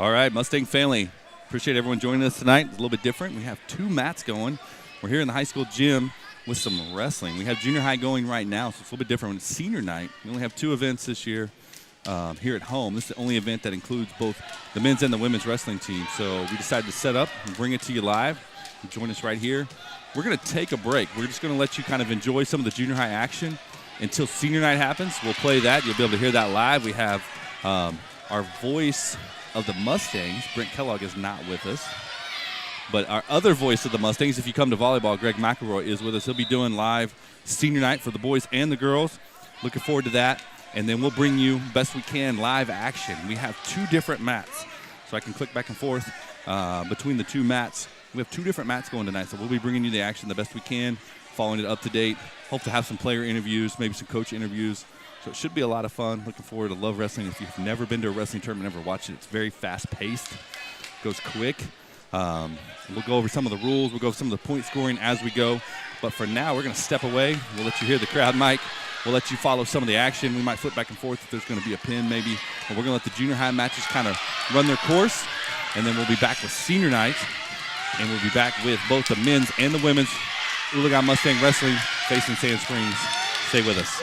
All right, Mustang family, appreciate everyone joining us tonight. It's a little bit different. We have two mats going. We're here in the high school gym with some wrestling. We have junior high going right now, so it's a little bit different. It's senior night. We only have two events this year here at home. This is the only event that includes both the men's and the women's wrestling team. So we decided to set up and bring it to you live. Join us right here. We're going to take a break. We're just going to let you kind of enjoy some of the junior high action until senior night happens. We'll play that. You'll be able to hear that live. We have our voice of the Mustangs. Brent Kellogg is not with us. But our other voice of the Mustangs, if you come to volleyball, Greg McElroy is with us. He'll be doing live senior night for the boys and the girls. Looking forward to that. And then we'll bring you, best we can, live action. We have two different mats. So I can click back and forth between the two mats. We have two different mats going tonight, so we'll be bringing you the action the best we can, following it up to date. Hope to have some player interviews, maybe some coach interviews. So it should be a lot of fun. Looking forward to Love Wrestling. If you've never been to a wrestling tournament, never watched it, it's very fast-paced, goes quick. We'll go over some of the rules. We'll go over some of the point scoring as we go. But for now, we're going to step away. We'll let you hear the crowd mic. We'll let you follow some of the action. We might flip back and forth if there's going to be a pin maybe. But we're going to let the junior high matches kind of run their course. And then we'll be back with senior night. And we'll be back with both the men's and the women's Oologah Mustang Wrestling facing Sand Springs. Stay with us.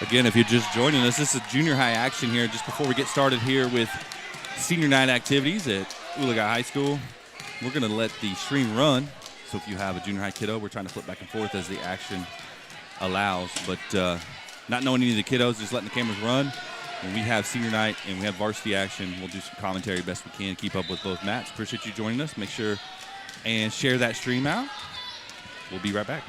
Again, if you're just joining us, this is junior high action here just before we get started here with senior night activities at Oologah High School. We're going to let the stream run. So if you have a junior high kiddo, we're trying to flip back and forth as the action allows. But not knowing any of the kiddos, just letting the cameras run. When we have senior night and we have varsity action, we'll do some commentary best we can, keep up with both mats. Appreciate you joining us. Make sure and share that stream out. We'll be right back.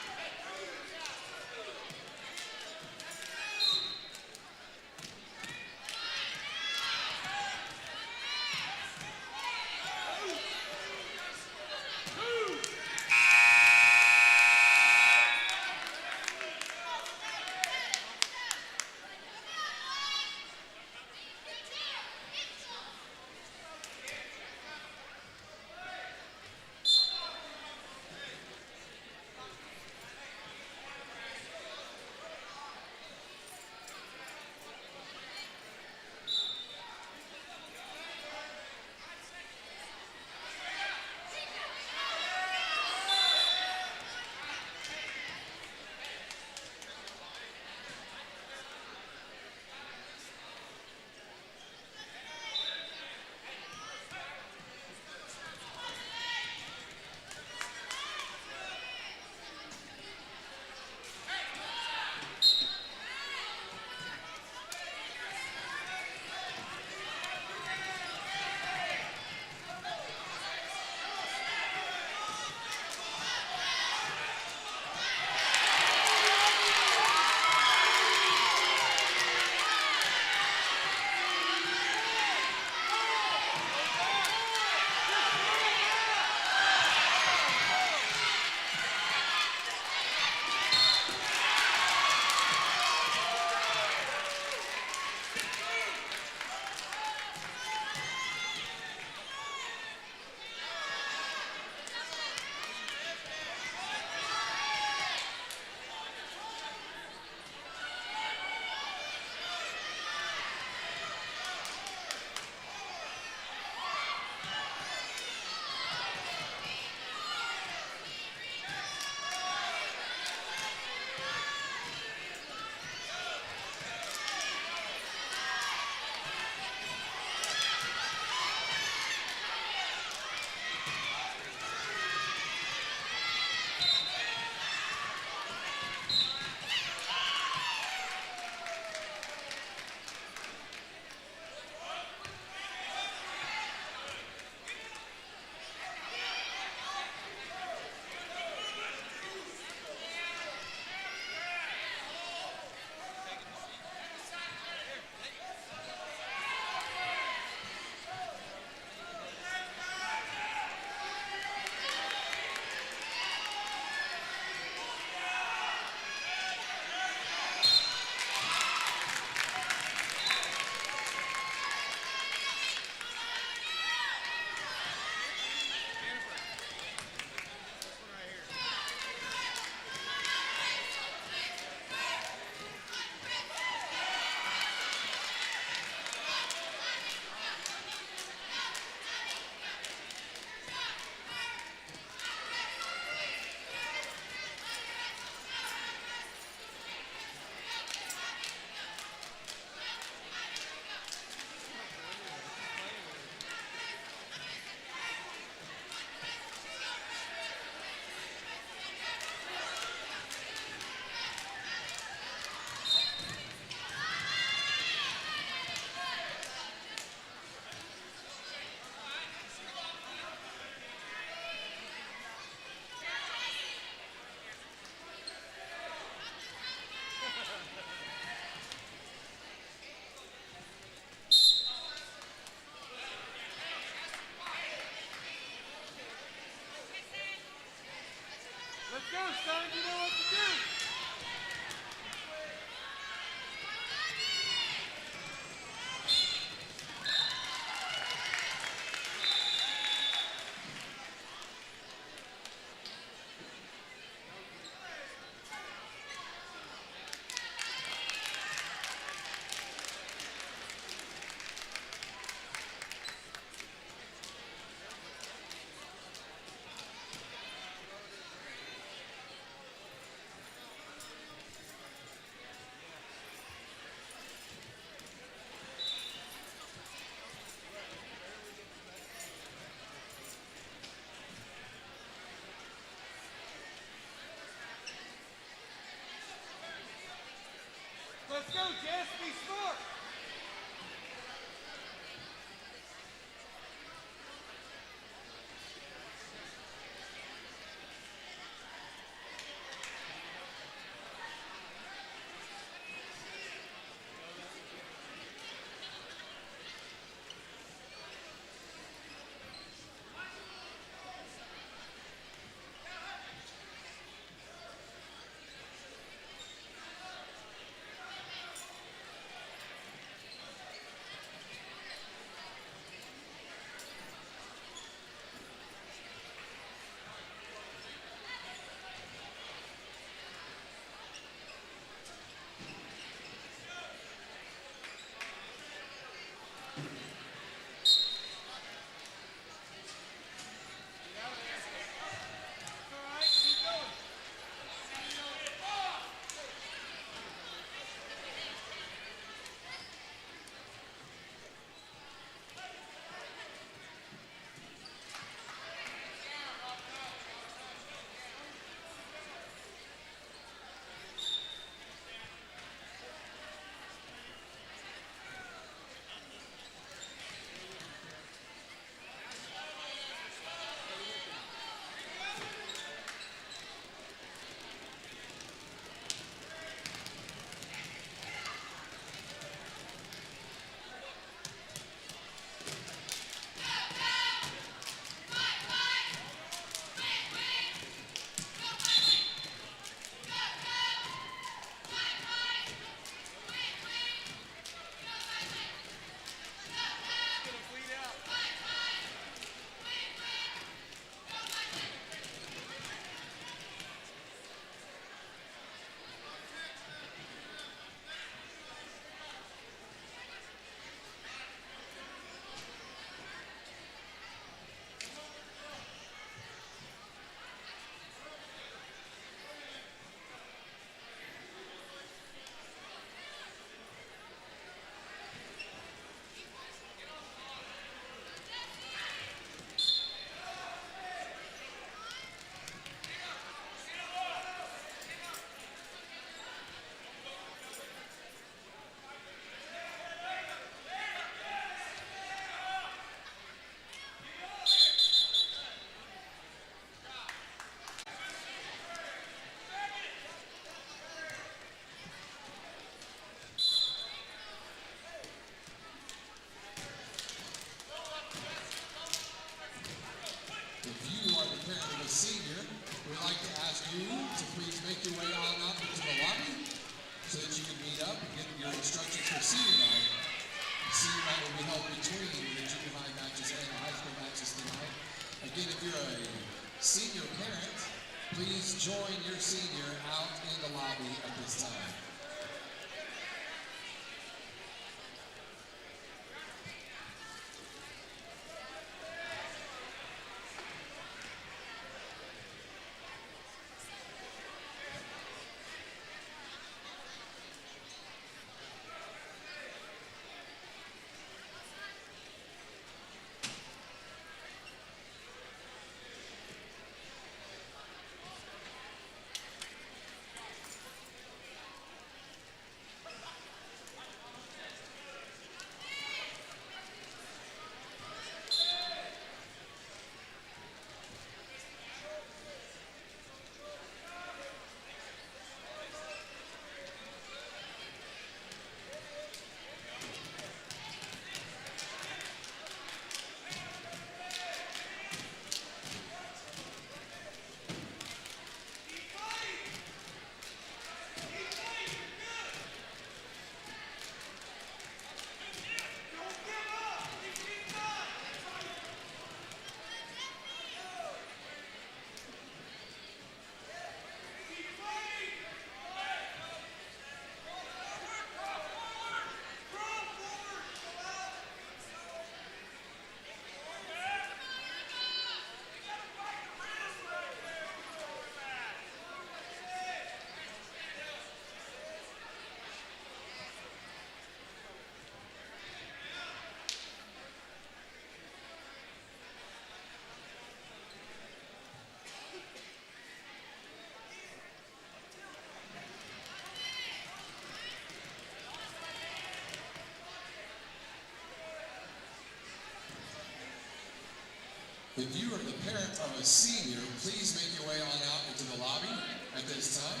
If you are the parent of a senior, please make your way on out into the lobby at this time.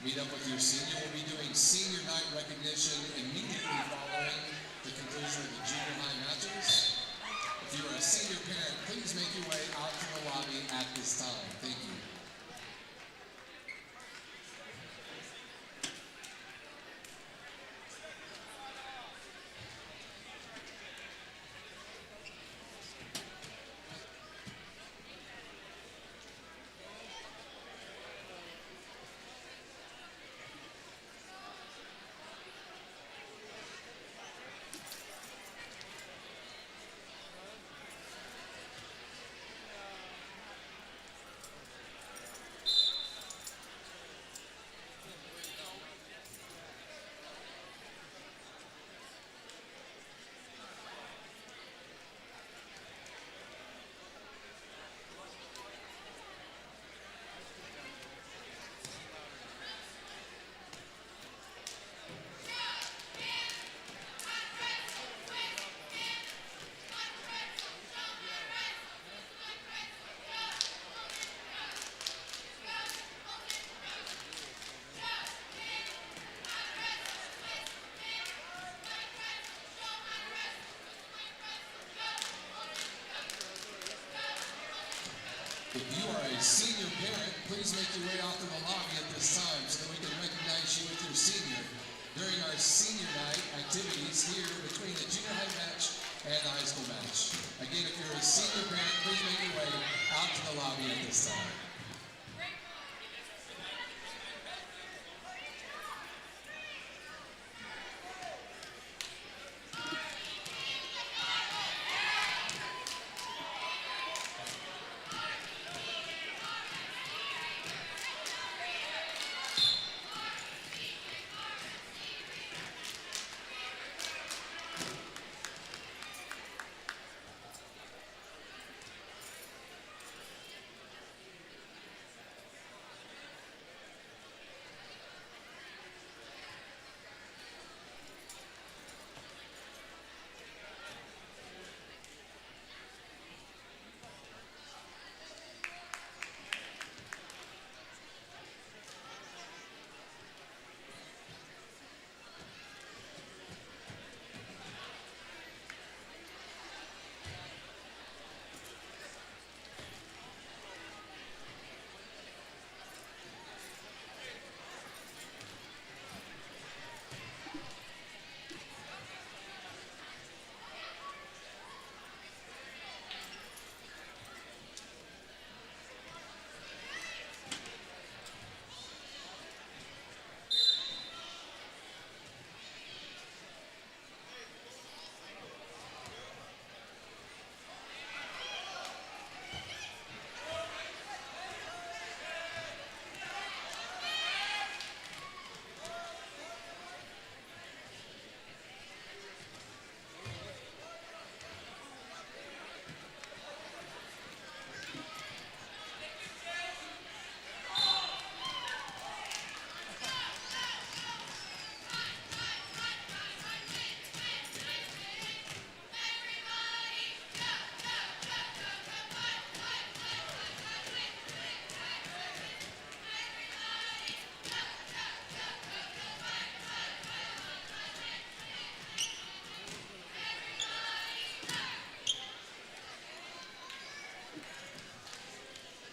Meet up with your senior. We'll be doing senior night recognition immediately following the conclusion of the junior high matches. If you are a senior parent, please make your way out to the lobby at this time. Thank you. senior parent, please make your way out to the lobby at this time so that we can recognize you with your senior during our senior night activities here between the junior high match and the high school match. Again, if you're a senior parent, please make your way out to the lobby at this time.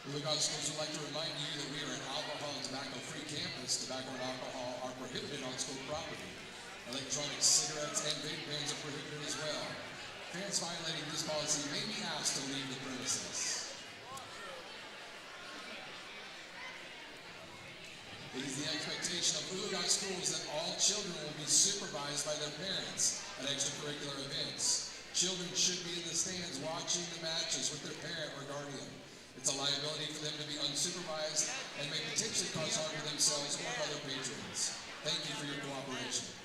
Oologah Schools would like to remind you that we are an alcohol and tobacco-free campus. Tobacco and alcohol are prohibited on school property. Electronic cigarettes and vape pens are prohibited as well. Parents violating this policy may be asked to leave the premises. It is the expectation of Oologah Schools that all children will be supervised by their parents at extracurricular events. Children should be in the stands watching the matches with their parent or guardian. It's a liability for them to be unsupervised and may potentially cause harm to themselves or other patrons. Thank you for your cooperation.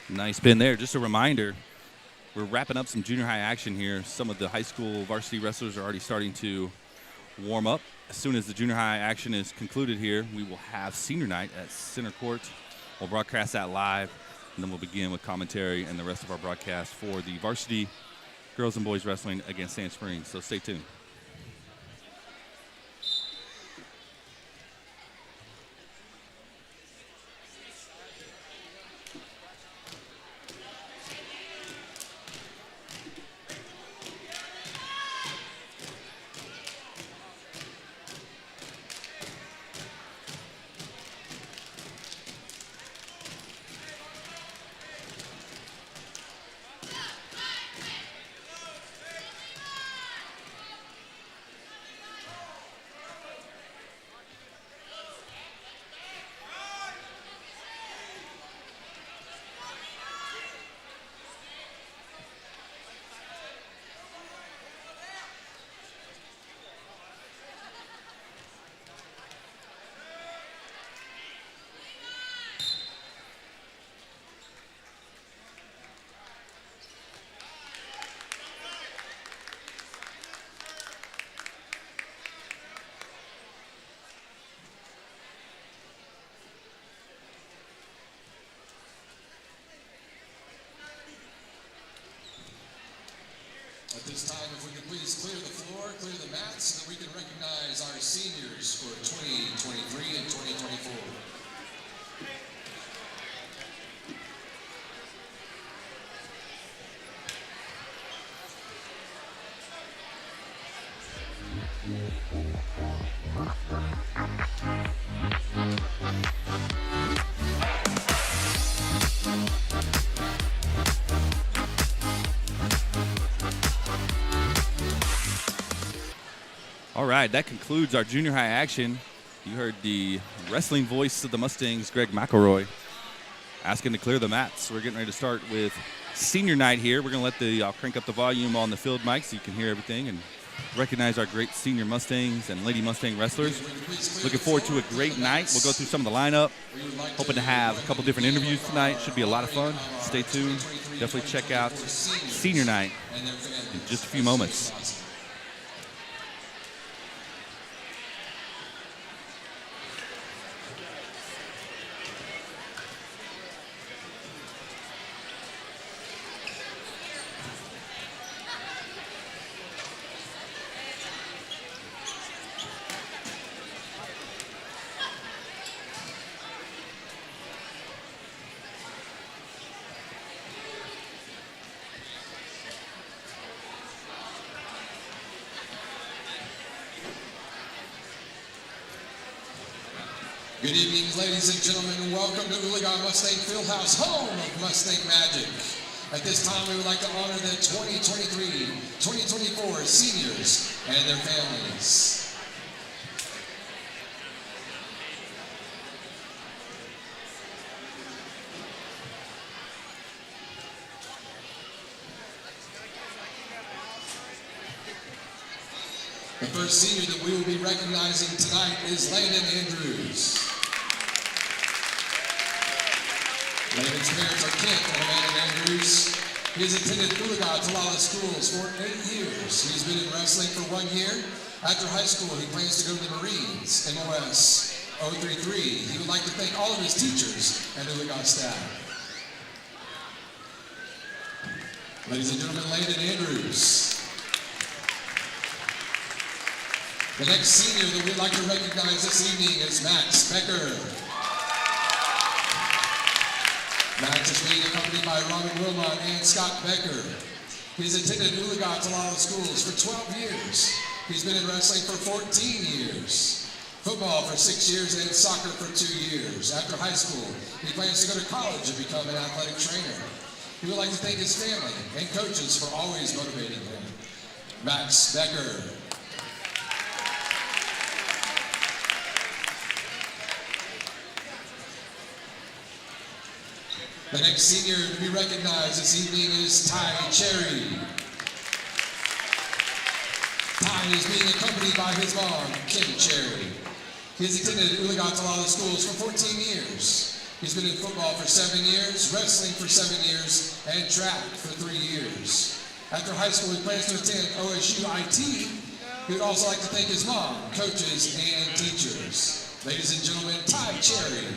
Nice pin there. Just a reminder, we're wrapping up some junior high action here. Some of the high school varsity wrestlers are already starting to warm up. As soon as the junior high action is concluded here, we will have senior night at center court. We'll broadcast that live, and then we'll begin with commentary and the rest of our broadcast for the varsity girls and boys wrestling against Sand Springs. So stay tuned. At this time, if we could please clear the floor, clear the mats, so that we can recognize our seniors for 2023 and 2024. All right, that concludes our junior high action. You heard the wrestling voice of the Mustangs, Greg McElroy, asking to clear the mats. We're getting ready to start with senior night here. We're going to let I'll crank up the volume on the field mic so you can hear everything and recognize our great senior Mustangs and Lady Mustang wrestlers. Looking forward to a great night. We'll go through some of the lineup. Hoping to have a couple different interviews tonight. Should be a lot of fun. Stay tuned. Definitely check out senior night in just a few moments. Good evening, ladies and gentlemen, and welcome to Oologah Mustang Fieldhouse, home of Mustang Magic. At this time, we would like to honor the 2023-2024 seniors and their families. The first senior that we will be recognizing tonight is Landon Andrews. Landon's parents are Kent and Amanda Andrews. He has attended Oologah-Talala schools for 8 years. He's been in wrestling for 1 year. After high school, he plans to go to the Marines, MOS 033. He would like to thank all of his teachers and Oologah staff. Ladies and gentlemen, Landon Andrews. The next senior that we'd like to recognize this evening is Max Becker. Max is being accompanied by Robin Wilmot and Scott Becker. He's attended Oologah-Talala schools for 12 years. He's been in wrestling for 14 years, football for 6 years, and soccer for 2 years. After high school, he plans to go to college and become an athletic trainer. He would like to thank his family and coaches for always motivating him. Max Becker. The next senior to be recognized this evening is Ty Cherry. Ty is being accompanied by his mom, Kim Cherry. He has attended Oologah-Talala schools for 14 years. He's been in football for 7 years, wrestling for 7 years, and track for 3 years. After high school, he plans to attend OSU IT. He would also like to thank his mom, coaches, and teachers. Ladies and gentlemen, Ty Cherry.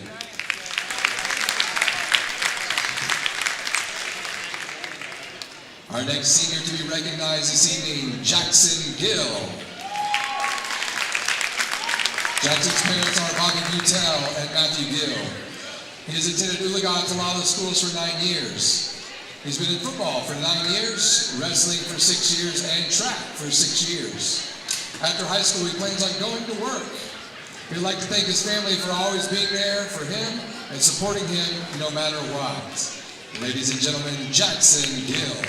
Our next senior to be recognized this evening, Jackson Gill. Jackson's parents are Bobby Butel and Matthew Gill. He has attended Oologah-Talala schools for 9 years. He's been in football for 9 years, wrestling for 6 years, and track for 6 years. After high school, he plans on going to work. We'd like to thank his family for always being there for him and supporting him no matter what. Ladies and gentlemen, Jackson Gill.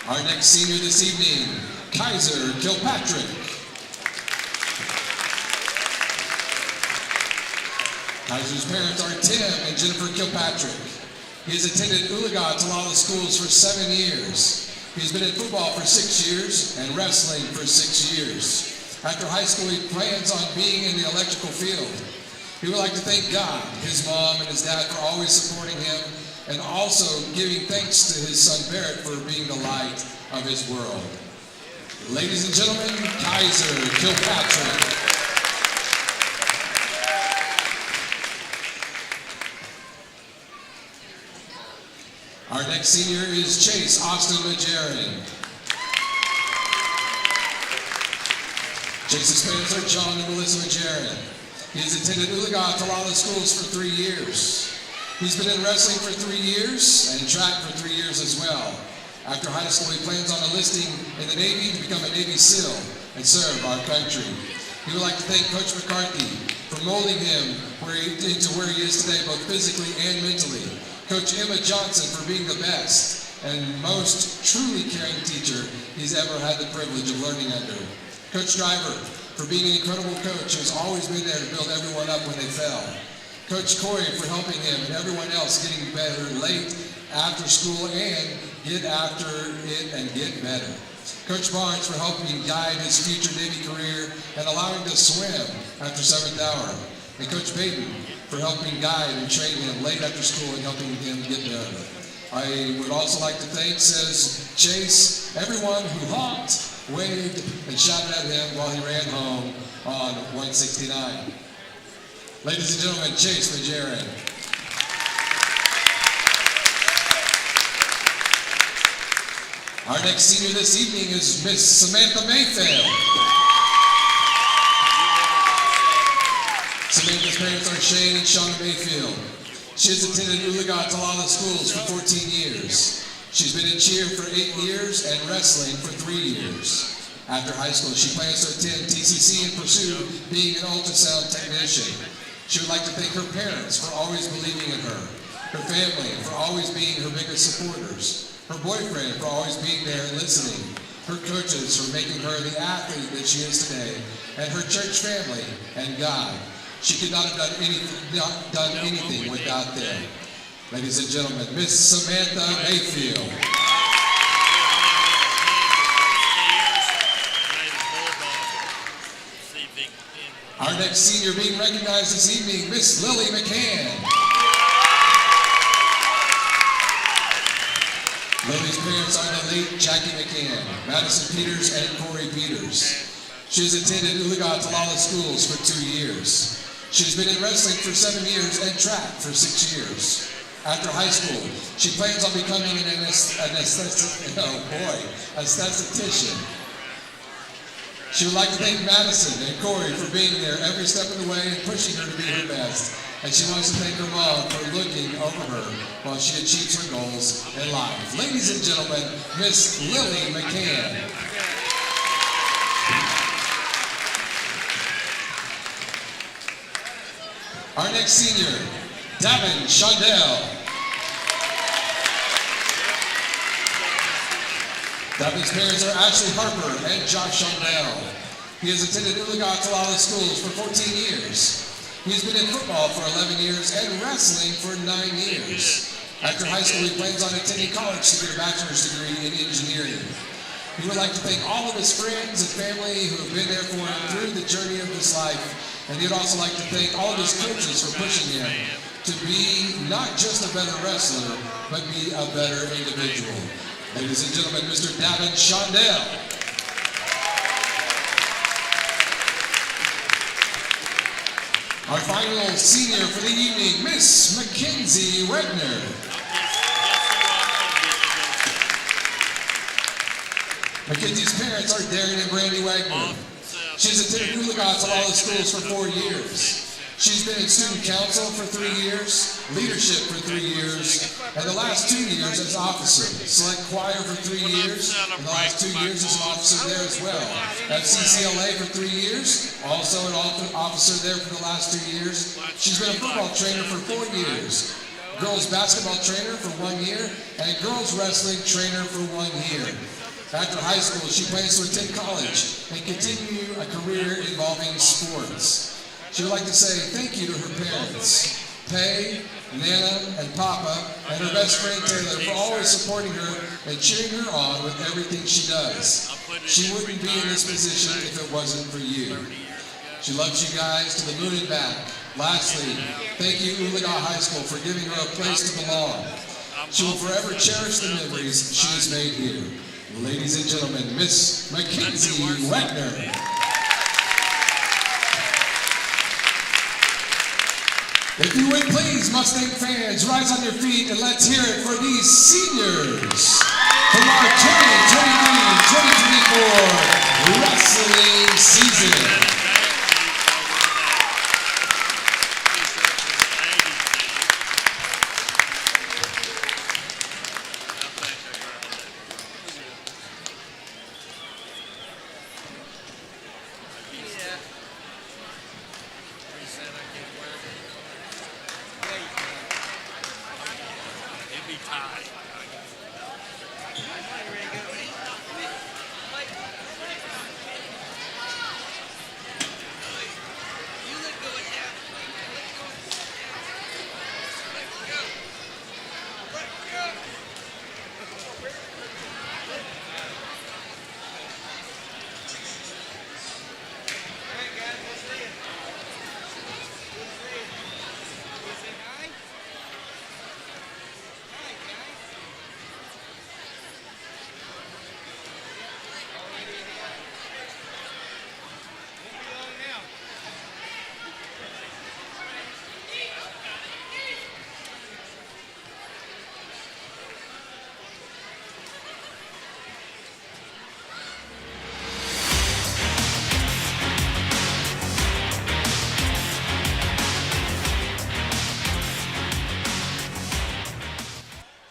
Our next senior this evening, Kaiser Kilpatrick. Kaiser's parents are Tim and Jennifer Kilpatrick. He has attended Oologah-Talala schools for 7 years. He's been in football for 6 years and wrestling for 6 years. After high school, he plans on being in the electrical field. He would like to thank God, his mom, and his dad for always supporting him, and also giving thanks to his son Barrett for being the light of his world. Ladies and gentlemen, Kaiser Kilpatrick. Our next senior is Chase Austin Majerin. Chase's parents are John and Melissa Majerin. He has attended Oologah-Talala schools for 3 years. He's been in wrestling for 3 years and track for 3 years as well. After high school, he plans on enlisting in the Navy to become a Navy SEAL and serve our country. He would like to thank Coach McCarthy for molding him into where he is today, both physically and mentally. Coach Emma Johnson for being the best and most truly caring teacher he's ever had the privilege of learning under. Coach Driver for being an incredible coach who's always been there to build everyone up when they fell. Coach Corey for helping him and everyone else getting better late after school and get after it and get better. Coach Barnes for helping guide his future Navy career and allowing him to swim after 7th hour. And Coach Payton for helping guide and train him late after school and helping him get better. I would also like to thank, says Chase, everyone who honked, waved, and shouted at him while he ran home on 169. Ladies and gentlemen, Chase Majerin. Our next senior this evening is Miss Samantha Mayfield. Samantha's parents are Shane and Shauna Mayfield. She has attended Oologah-Talala schools for 14 years. She's been in cheer for 8 years and wrestling for 3 years. After high school, she plans to attend TCC and pursue being an ultrasound technician. She would like to thank her parents for always believing in her, her family for always being her biggest supporters, her boyfriend for always being there and listening, her coaches for making her the athlete that she is today, and her church family and God. She could not have done anything without them. Ladies and gentlemen, Miss Samantha Mayfield. Our next senior being recognized this evening, Miss Lily McCann. Lily's parents are the late Jackie McCann, Madison Peters, and Corey Peters. She has attended Oologah-Talala schools for 2 years. She's been in wrestling for 7 years and track for 6 years. After high school, she plans on becoming an esthetician. She would like to thank Madison and Corey for being there every step of the way and pushing her to be her best. And she wants to thank her mom for looking over her while she achieves her goals in life. Ladies and gentlemen, Miss Lily McCann. Our next senior, Davin Shondell. Davin's parents are Ashley Harper and Josh Shondell. He has attended Oologah-Talala schools for 14 years. He has been in football for 11 years and wrestling for 9 years. After high school, he plans on attending college to get a bachelor's degree in engineering. He would like to thank all of his friends and family who have been there for him through the journey of this life. And he'd also like to thank all of his coaches for pushing him to be not just a better wrestler, but be a better individual. Ladies and gentlemen, Mr. Davin Shondell. Our final senior for the evening, Miss Mackenzie Wegner. Mackenzie's parents are Darren and Brandy Wagner. She's attended Oologah-Talala schools for 4 years. She's been in student council for 3 years, leadership for 3 years, and the last 2 years as officer. Select choir for 3 years, and the last 2 years as an officer there as well. FCCLA for 3 years, also an officer there for the last 2 years. She's been a football trainer for 4 years, girls basketball trainer for 1 year, and girls wrestling trainer for 1 year. After high school, she plans to attend college and continue a career involving sports. She would like to say thank you to her parents, Pei, Nana, and Papa, and her best friend Taylor for always supporting her and cheering her on with everything she does. She wouldn't be in this position if it wasn't for you. She loves you guys to the moon and back. Lastly, thank you Oologah High School for giving her a place to belong. She will forever cherish the memories she has made here. Ladies and gentlemen, Miss Mackenzie Wagner. If you would please, Mustang fans, rise on your feet and let's hear it for these seniors from our 2023-2024 wrestling season.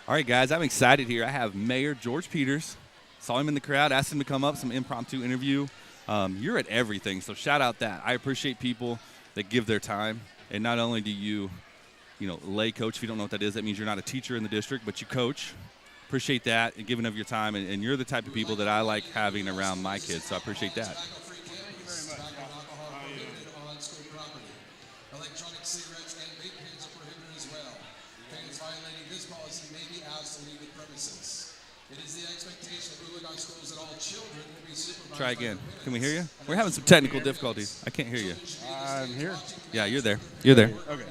All right, guys, I'm excited here. I have Mayor George Peters. Saw him in the crowd, asked him to come up, some impromptu interview. You're at everything, so shout out that. I appreciate people that give their time. And not only do you lay coach, if you don't know what that is, that means you're not a teacher in the district, but you coach. Appreciate that and giving of your time. And you're the type of people that I like having around my kids, so I appreciate that. Electronic cigarettes and vape pens are prohibited as well. Fans violating this policy may be asked to leave the premises. It is the expectation of Oologah schools that all children will be supervised. Try again. Can we hear you? We're having some technical difficulties. I can't hear you. I'm here. Yeah, you're there. You're there. Okay.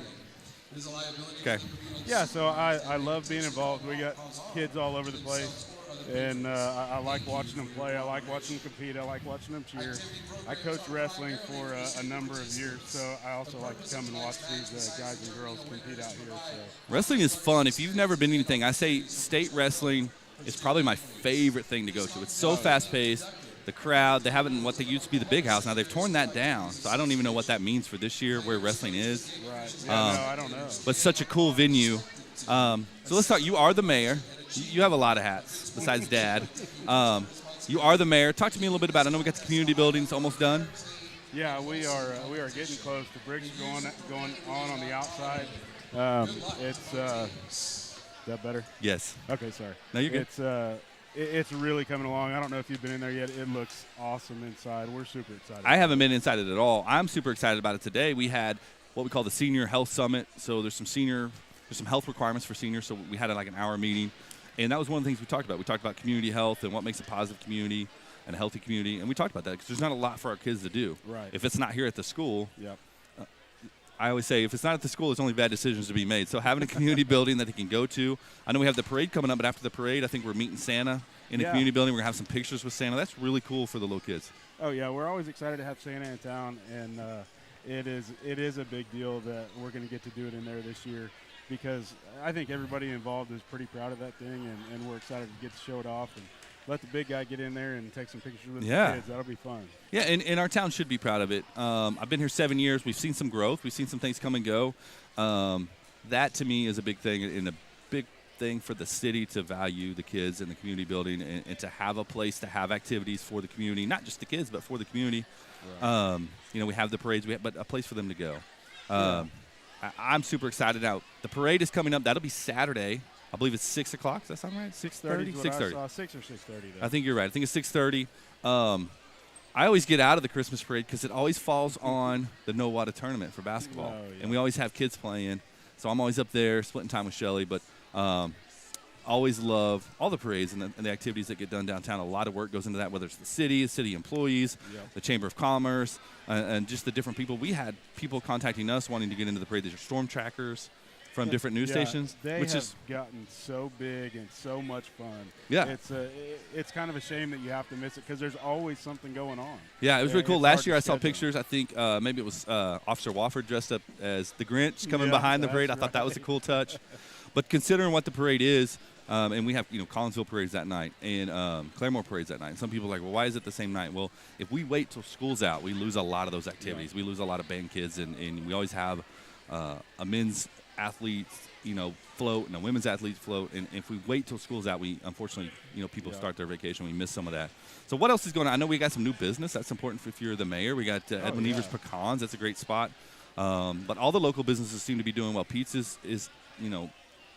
Okay. Yeah, so I love being involved. We got kids all over the place, and I like watching them play. I like watching them compete. I like watching them cheer. I coached wrestling for a number of years, so I also like to come and watch these guys and girls compete out here. So. Wrestling is fun. If you've never been to anything, I say state wrestling is probably my favorite thing to go to. It's so fast-paced. The crowd, they haven't what they used to be the big house. Now they've torn that down, so I don't even know what that means for this year where wrestling is. Right. Yeah, no, I don't know. But such a cool venue. So let's start. You are the mayor. You have a lot of hats besides dad. You are the mayor. Talk to me a little bit about it. I know we got the community buildings almost done. Yeah, we are getting close. The bricks going on the outside. It's is that better? Yes. Okay, sorry. No, you're good. It's really coming along. I don't know if you've been in there yet. It looks awesome inside. We're super excited. I haven't been inside it at all. I'm super excited about it today. We had what we call the Senior Health Summit. So there's some health requirements for seniors. So we had like an hour meeting. And that was one of the things we talked about. We talked about community health and what makes a positive community and a healthy community. And we talked about that because there's not a lot for our kids to do. Right. If it's not here at the school, Yep. I always say if it's not at the school, it's only bad decisions to be made. So having a community building that they can go to. I know we have the parade coming up, but after the parade, I think we're meeting Santa in the community building. We're going to have some pictures with Santa. That's really cool for the little kids. Oh, yeah. We're always excited to have Santa in town, and it is a big deal that we're going to get to do it in there this year, because I think everybody involved is pretty proud of that thing, and we're excited to get to show it off and let the big guy get in there and take some pictures with the kids. That'll be fun. Yeah, and our town should be proud of it. I've been here 7 years. We've seen some growth. We've seen some things come and go. That, to me, is a big thing, and a big thing for the city to value the kids in the community building and to have a place to have activities for the community, not just the kids, but for the community. Right. We have the parades, but a place for them to go. I'm super excited. Now, the parade is coming up. That'll be Saturday. I believe it's 6 o'clock. Does that sound right? 6:30. 6:30. 6 or 6:30. I think you're right. I think it's 6:30. I always get out of the Christmas parade because it always falls on the No Water tournament for basketball, and we always have kids playing. So I'm always up there splitting time with Shelly, but always love all the parades and the activities that get done downtown. A lot of work goes into that, whether it's the city employees, the Chamber of Commerce, and just the different people. We had people contacting us wanting to get into the parade. These are storm trackers from different news stations. They have gotten so big and so much fun. Yeah. It's kind of a shame that you have to miss it because there's always something going on. Yeah, it was really cool. Last year I saw pictures. I think maybe it was Officer Wofford dressed up as the Grinch coming behind the parade. I thought that was a cool touch. But considering what the parade is, and we have Collinsville parades that night and Claremore parades that night. And some people are like, well, why is it the same night? Well, if we wait till school's out, we lose a lot of those activities. We lose a lot of band kids, and we always have a men's athletes, float and a women's athletes float. And if we wait till school's out, we unfortunately, people start their vacation. We miss some of that. So what else is going on? I know we got some new business. That's important if you're the mayor. We got Edwin Evers Pecans. That's a great spot. But all the local businesses seem to be doing well. Pizza's is,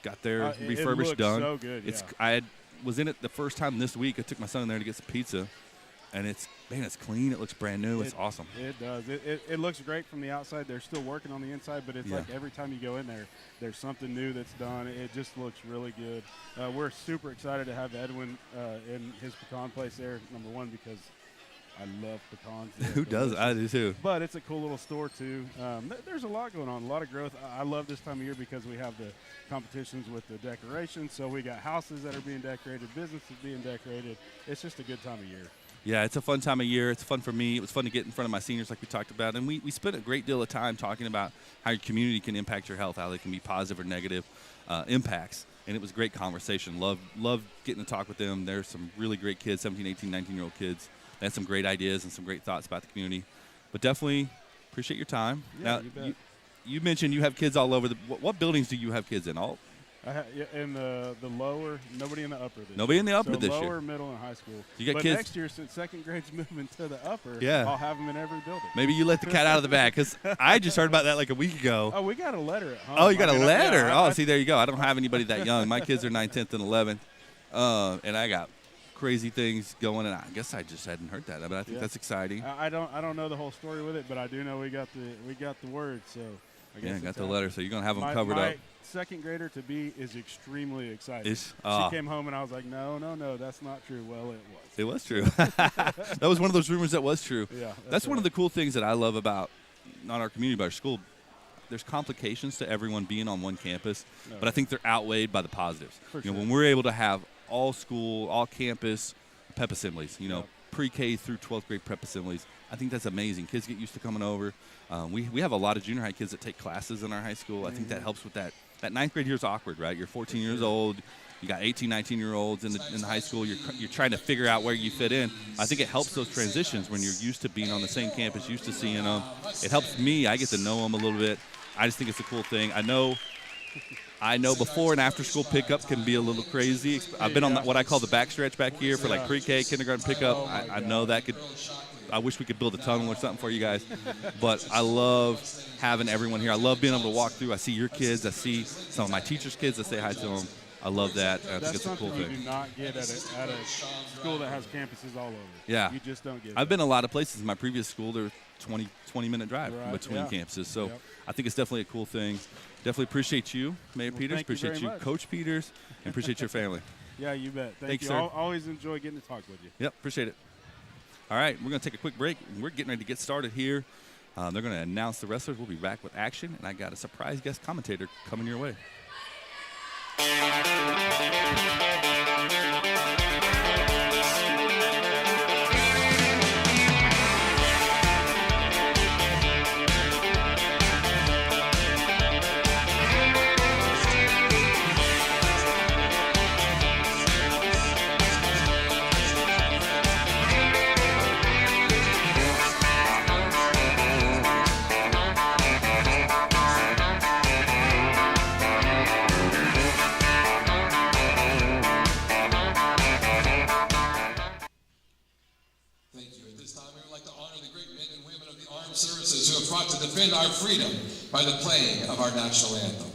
got their refurbished done. So good. I was in it the first time this week. I took my son in there to get some pizza, and it's clean. It looks brand new. It's awesome. It does. It looks great from the outside. They're still working on the inside, but it's like every time you go in there, there's something new that's done. It just looks really good. We're super excited to have Edwin in his pecan place there, number one, because I love pecans. Who does? I do too. But it's a cool little store too. There's a lot going on, a lot of growth. I love this time of year because we have the competitions with the decorations. So we got houses that are being decorated, businesses being decorated. It's just a good time of year. Yeah, it's a fun time of year. It's fun for me. It was fun to get in front of my seniors like we talked about. And we spent a great deal of time talking about how your community can impact your health, how they can be positive or negative impacts. And it was a great conversation. Love getting to talk with them. There's some really great kids, 17, 18, 19-year-old kids. They had some great ideas and some great thoughts about the community. But definitely appreciate your time. Yeah, now, you bet. You mentioned you have kids all over. What buildings do you have kids in? All? In the lower, nobody in the upper this year. Nobody in the upper so this year. lower, middle, and high school. You got but kids. Next year, since second grade's moving to the upper, Yeah. I'll have them in every building. Maybe you let the cat out of the bag, because I just heard about that like a week ago. Oh, we got a letter at home. Oh, you got a letter? Yeah, See, there you go. I don't have anybody that young. My kids are 9th, 10th, and 11th. And I got crazy things going, and I guess I just hadn't heard that, but I think that's exciting. I don't know the whole story with it, but I do know we got the word. So I guess got the letter. So you're gonna have them covered my up. Second grader to be is extremely excited. She came home and I was like, no, that's not true. Well, it was. It was true. That was one of those rumors that was true. Yeah, that's one of the cool things that I love about not our community, but our school. There's complications to everyone being on one campus, but I think they're outweighed by the positives. Sure. When we're able to have all school, all campus prep assemblies, pre-K through 12th grade prep assemblies, I think that's amazing. Kids get used to coming over. We have a lot of junior high kids that take classes in our high school. I think that helps with that. That 9th grade year is awkward, right? You're 14 years old. You got 18, 19-year-olds in the high school. You're trying to figure out where you fit in. I think it helps those transitions when you're used to being on the same campus, used to seeing them. It helps me. I get to know them a little bit. I just think it's a cool thing. I know before and after school pickup can be a little crazy. I've been on what I call the backstretch back here for like pre-K, kindergarten pickup. I know that could. I wish we could build a tunnel or something for you guys. But I love having everyone here. I love being able to walk through. I see your kids. I see some of my teachers' kids. I say hi to them. I love that. I think it's a cool thing. That's something you do not get at a school that has campuses all over. Yeah. You just don't get it. I've been a lot of places. In my previous school, there was 20-minute drive between campuses. So I think it's definitely a cool thing. Definitely appreciate you, Mayor Peters. Appreciate you, Coach Peters, and appreciate your family. Yeah, you bet. Thank Thanks, you. sir. I'll always enjoy getting to talk with you. Yep, appreciate it. All right, we're going to take a quick break. We're getting ready to get started here. They're going to announce the wrestlers. We'll be back with action, and I got a surprise guest commentator coming your way. Services who have fought to defend our freedom by the playing of our national anthem.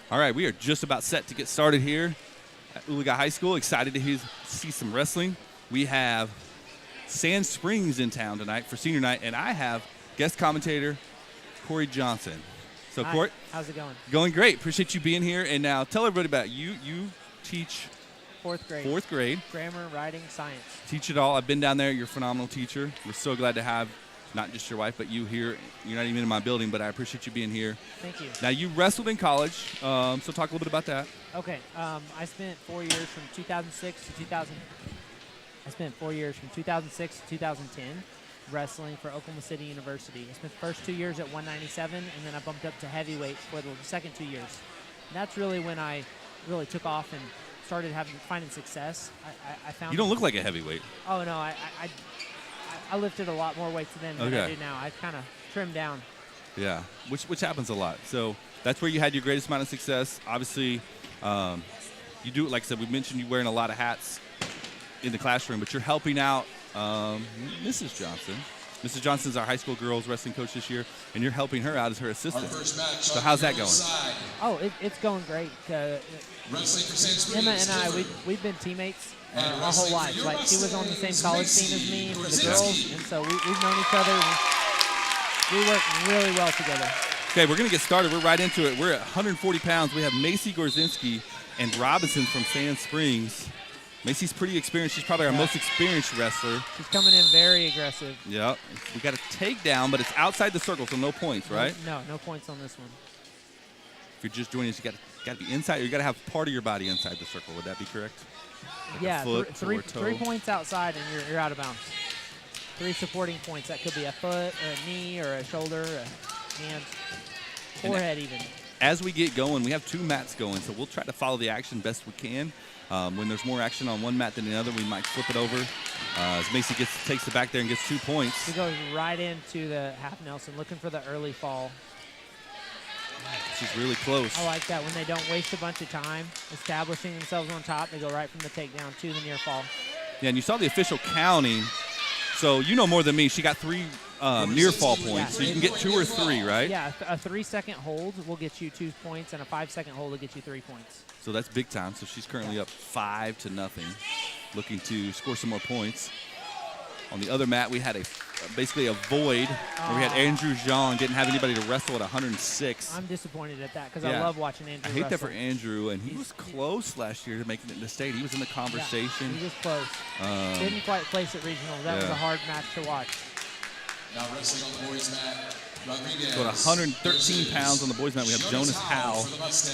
All right, we are just about set to get started here at Oologah High School. Excited to see some wrestling. We have Sand Springs in town tonight for senior night, and I have guest commentator Corey Johnson. So, Hi. Corey, How's it going? going great. Appreciate you being here. And now tell everybody about you. You teach Fourth grade. fourth grade. Grammar, writing, science. Teach it all. I've been down there. You're a phenomenal teacher. We're so glad to have not just your wife, but you here. You're not even in my building, but I appreciate you being here. Thank you. Now, you wrestled in college, so talk a little bit about that. Okay. I spent 4 years from 2006 to 2000. I spent 4 years from 2006 to 2010 wrestling for Oklahoma City University. I spent the first 2 years at 197, and then I bumped up to heavyweight for the second 2 years. And that's really when I really took off and started finding success. I found You don't look like a heavyweight. Oh no, I lifted a lot more weights then than I do now. I kind of trimmed down. Yeah, which happens a lot. So that's where you had your greatest amount of success. Obviously, you do, like I said, we mentioned you wearing a lot of hats in the classroom, but you're helping out Mrs. Johnson. Mrs. Johnson's our high school girls wrestling coach this year, and you're helping her out as her assistant. So how's that going? Oh, it's going great. Emma and I, we've been teammates our whole life. Like, she was on the same college team as me for the girls, and so we've known each other. We work really well together. Okay, we're going to get started. We're right into it. We're at 140 pounds. We have Macy Gorzinski and Robinson from Sand Springs. Macy's pretty experienced. She's probably our most experienced wrestler. She's coming in very aggressive. Yep. We got a takedown, but it's outside the circle, so no points, right? No points on this one. If you're just joining us, you got to be inside, or you got to have part of your body inside the circle. Would that be correct? Like yeah, a foot or a toe? 3 points outside, and you're out of bounds. 3 supporting points. That could be a foot, or a knee, or a shoulder, a hand, forehead even. As we get going, we have 2 mats going, so we'll try to follow the action best we can. When there's more action on one mat than the other, we might flip it over. As Macy takes it back there and gets 2 points. She goes right into the half Nelson, looking for the early fall. She's really close. I like that when they don't waste a bunch of time establishing themselves on top. They go right from the takedown to the near fall. Yeah, and you saw the official counting. So you know more than me. She got 3 near fall points. So you can get 2 or 3, right? Yeah, a 3-second hold will get you 2 points, and a 5-second hold will get you 3 points. So that's big time. So she's currently up 5-0, looking to score some more points. On the other mat, we had basically a void where we had Andrew Jean didn't have anybody to wrestle at 100. I'm disappointed at that because I love watching Andrew I hate wrestle. that for Andrew, and he was close last year to making it in the state. He was in the conversation. Yeah, he was close. Didn't quite place at regionals. That was a hard match to watch. Now wrestling on the boys' mat, Rodriguez. So at 113 pounds on the boys' mat, we have Jonas Howe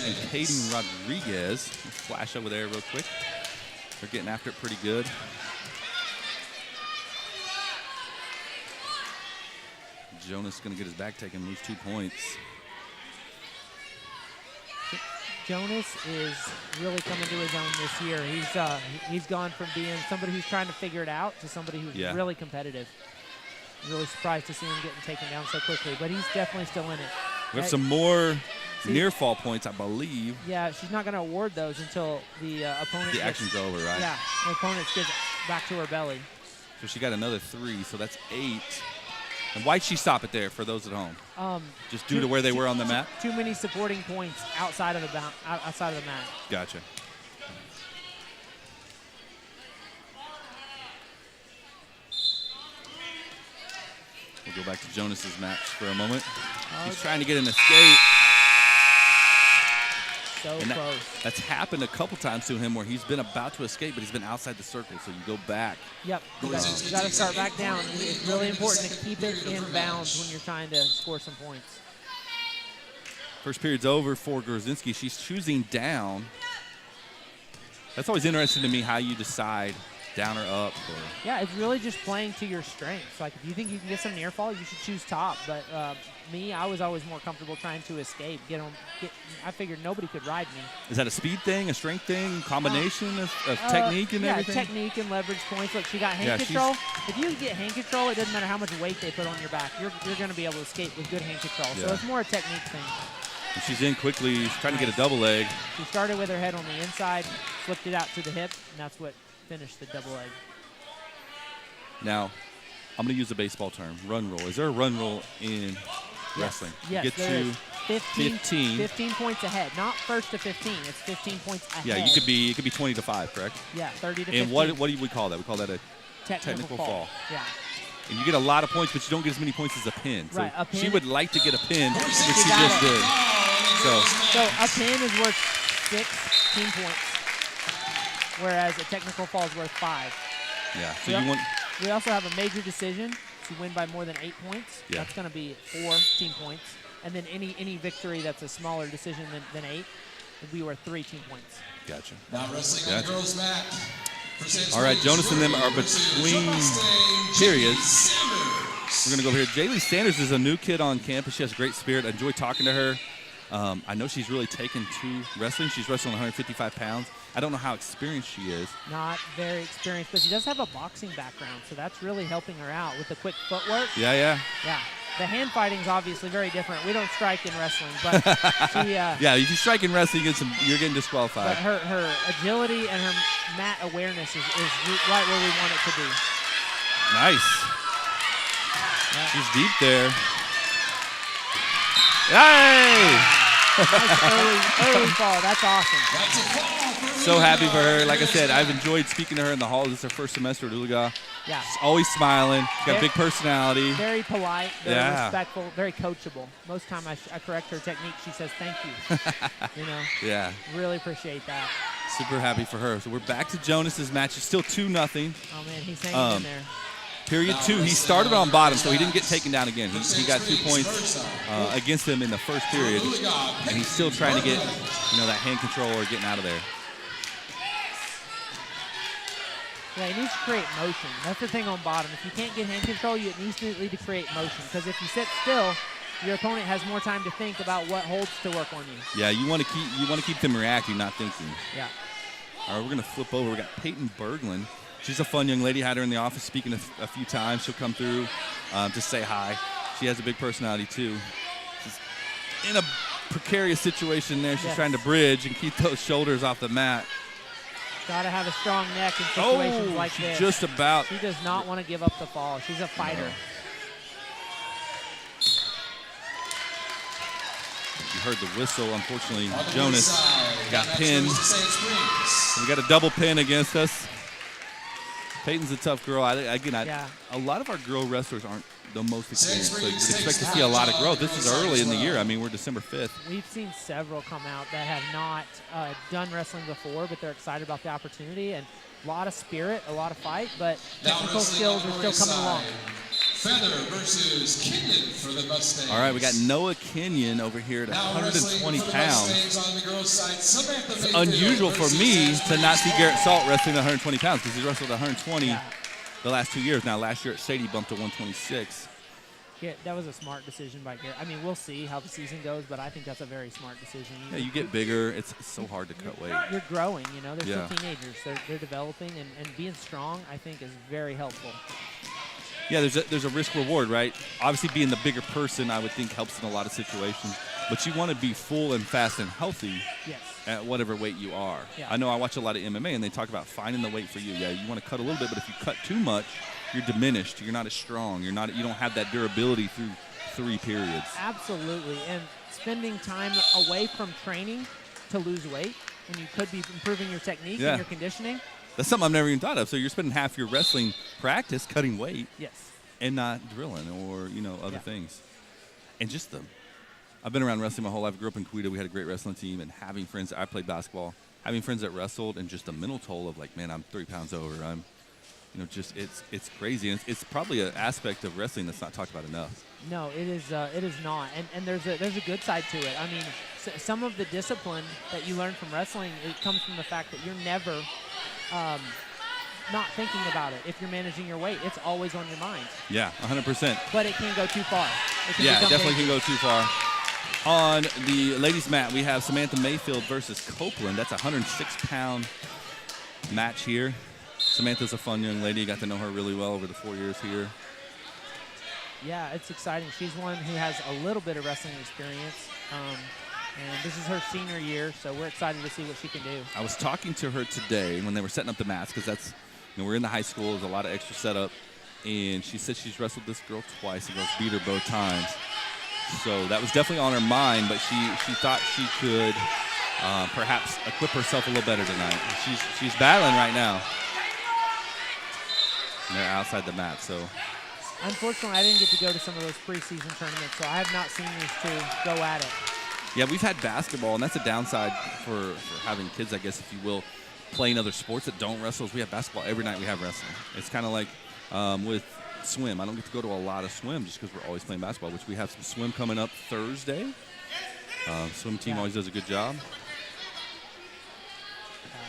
and Hayden Rodriguez. Let's flash over there real quick. They're getting after it pretty good. Jonas going to get his back taken, lose 2 points. Jonas is really coming to his own this year. He's gone from being somebody who's trying to figure it out to somebody who's really competitive. Really surprised to see him getting taken down so quickly, but he's definitely still in it. We have some more near fall points, I believe. Yeah, she's not going to award those until the opponent. The action's over, right? Yeah, the opponent gets back to her belly. So she got another 3, so that's 8. And why'd she stop it there for those at home? Just due to where they were on the mat? Too many supporting points outside of the mat. Gotcha. We'll go back to Jonas's match for a moment. He's trying to get an escape. So and close. That's happened a couple times to him where he's been about to escape, but he's been outside the circle, so you go back. Yep, you got to start back down. It's really important to keep it in bounds when you're trying to score some points. First period's over for Gorzinski. She's choosing down. That's always interesting to me how you decide down or up. Or yeah, it's really just playing to your strengths. Like, if you think you can get some near fall, you should choose top. But me, I was always more comfortable trying to escape. I figured nobody could ride me. Is that a speed thing, a strength thing, combination of technique and everything? Yeah, technique and leverage points. Look, she got hand control. If you get hand control, it doesn't matter how much weight they put on your back. You're going to be able to escape with good hand control. Yeah. So it's more a technique thing. And she's in quickly. She's trying to get a double leg. She started with her head on the inside, flipped it out to the hip, and that's what finished the double leg. Now, I'm going to use a baseball term, run roll. Is there a run roll in wrestling? Yes, you get there to is. 15 points ahead. Not first to 15. It's 15 points ahead. Yeah, it could be 20 to 5, correct? Yeah, 30 to 15. And what do we call that? We call that a technical fall. Yeah. And you get a lot of points, but you don't get as many points as a pin. So right, a pin. She would like to get a pin, which she just did. So a pin is worth 16 points, whereas a technical fall is worth 5. Yeah. So we also have a major decision to win by more than 8 points. Yeah. That's going to be 4 team points. And then any victory that's a smaller decision than 8 would be worth 3 team points. Gotcha. Now wrestling on the girls' mat. All right, Jonas and them are between periods. We're going to go over here. Jaylee Sanders is a new kid on campus. She has a great spirit. I enjoy talking to her. I know she's really taken to wrestling. She's wrestling 155 pounds. I don't know how experienced she is. Not very experienced, but she does have a boxing background, so that's really helping her out with the quick footwork. Yeah. Yeah. The hand fighting is obviously very different. We don't strike in wrestling, but she. Yeah, if you strike in wrestling, you're getting disqualified. But her agility and her mat awareness is right where we want it to be. Nice. Yeah. She's deep there. Hey! Nice early fall. That's awesome. That's a fall for So happy for her. Oologah. Like I said, I've enjoyed speaking to her in the halls. This is her first semester at Oologah. Yeah. She's always smiling. She's got a big personality. Very polite, very Yeah. respectful, very coachable. Most time I correct her technique, she says thank you. Yeah. Really appreciate that. Super happy for her. So we're back to Jonas's match. It's still 2-0. Oh man, he's hanging in there. Period 2. He started on bottom, so he didn't get taken down again. He got 2 points against him in the first period, and he's still trying to get that hand control or getting out of there. Yeah, he needs to create motion. That's the thing on bottom. If you can't get hand control, it needs to create motion. Because if you sit still, your opponent has more time to think about what holds to work on you. Yeah, you want to keep them reacting, not thinking. Yeah. All right, we're gonna flip over. We got Peyton Berglund. She's a fun young lady. Had her in the office speaking a few times. She'll come through to say hi. She has a big personality too. She's in a precarious situation there. She's trying to bridge and keep those shoulders off the mat. Got to have a strong neck in situations like this. Just about. She does not want to give up the fall. She's a fighter. You heard the whistle. Unfortunately, Jonas got pinned. We got a double pin against us. Peyton's a tough girl. A lot of our girl wrestlers aren't the most experienced, so you'd expect to see a lot of growth. This is early in the year. I mean, we're December 5th. We've seen several come out that have not done wrestling before, but they're excited about the opportunity, and a lot of spirit, a lot of fight, but technical skills are still coming along. Feather versus Kenyon for the Mustangs. All right, we got Noah Kenyon over here at 120 pounds. It's unusual for me to not see Garrett Salt wrestling at 120 pounds because he's wrestled at 120 the last 2 years. Now, last year at Sadie bumped to 126. Yeah, that was a smart decision by Garrett. I mean, we'll see how the season goes, but I think that's a very smart decision. Yeah, you get bigger. It's so hard to cut weight. You're growing, They're still teenagers. They're developing, and being strong, I think, is very helpful. Yeah, there's a risk reward, right? Obviously, being the bigger person, I would think, helps in a lot of situations. But you want to be full and fast and healthy at whatever weight you are. Yeah. I know I watch a lot of MMA, and they talk about finding the weight for you. Yeah, you want to cut a little bit, but if you cut too much, you're diminished. You're not as strong. You don't have that durability through 3 periods. Absolutely, and spending time away from training to lose weight when you could be improving your technique and your conditioning. That's something I've never even thought of. So you're spending half your wrestling practice cutting weight, and not drilling or other things. And just I've been around wrestling my whole life. I grew up in Quito. We had a great wrestling team, and having friends. I played basketball. Having friends that wrestled, and just the mental toll of like, man, I'm 3 pounds over. I'm, just it's crazy. And it's probably an aspect of wrestling that's not talked about enough. No, it is not. And there's a good side to it. I mean, some of the discipline that you learn from wrestling, it comes from the fact that you're never not thinking about it. If you're managing your weight, it's always on your mind. Yeah, 100%. But it can go too far. It definitely can go too far. On the ladies' mat, we have Samantha Mayfield versus Copeland. That's a 106-pound match here. Samantha's a fun young lady. Got to know her really well over the 4 years here. Yeah, it's exciting. She's one who has a little bit of wrestling experience. And this is her senior year, so we're excited to see what she can do. I was talking to her today when they were setting up the mats, because that's, we're in the high school. There's a lot of extra setup. And she said she's wrestled this girl twice and beat her both times. So that was definitely on her mind, but she thought she could perhaps equip herself a little better tonight. She's battling right now. And they're outside the mat, so. Unfortunately, I didn't get to go to some of those preseason tournaments, so I have not seen these two go at it. Yeah, we've had basketball, and that's a downside for having kids, I guess, if you will, playing other sports that don't wrestle. We have basketball every night. We have wrestling. It's kind of like with swim. I don't get to go to a lot of swim just because we're always playing basketball, which we have some swim coming up Thursday. Swim team always does a good job.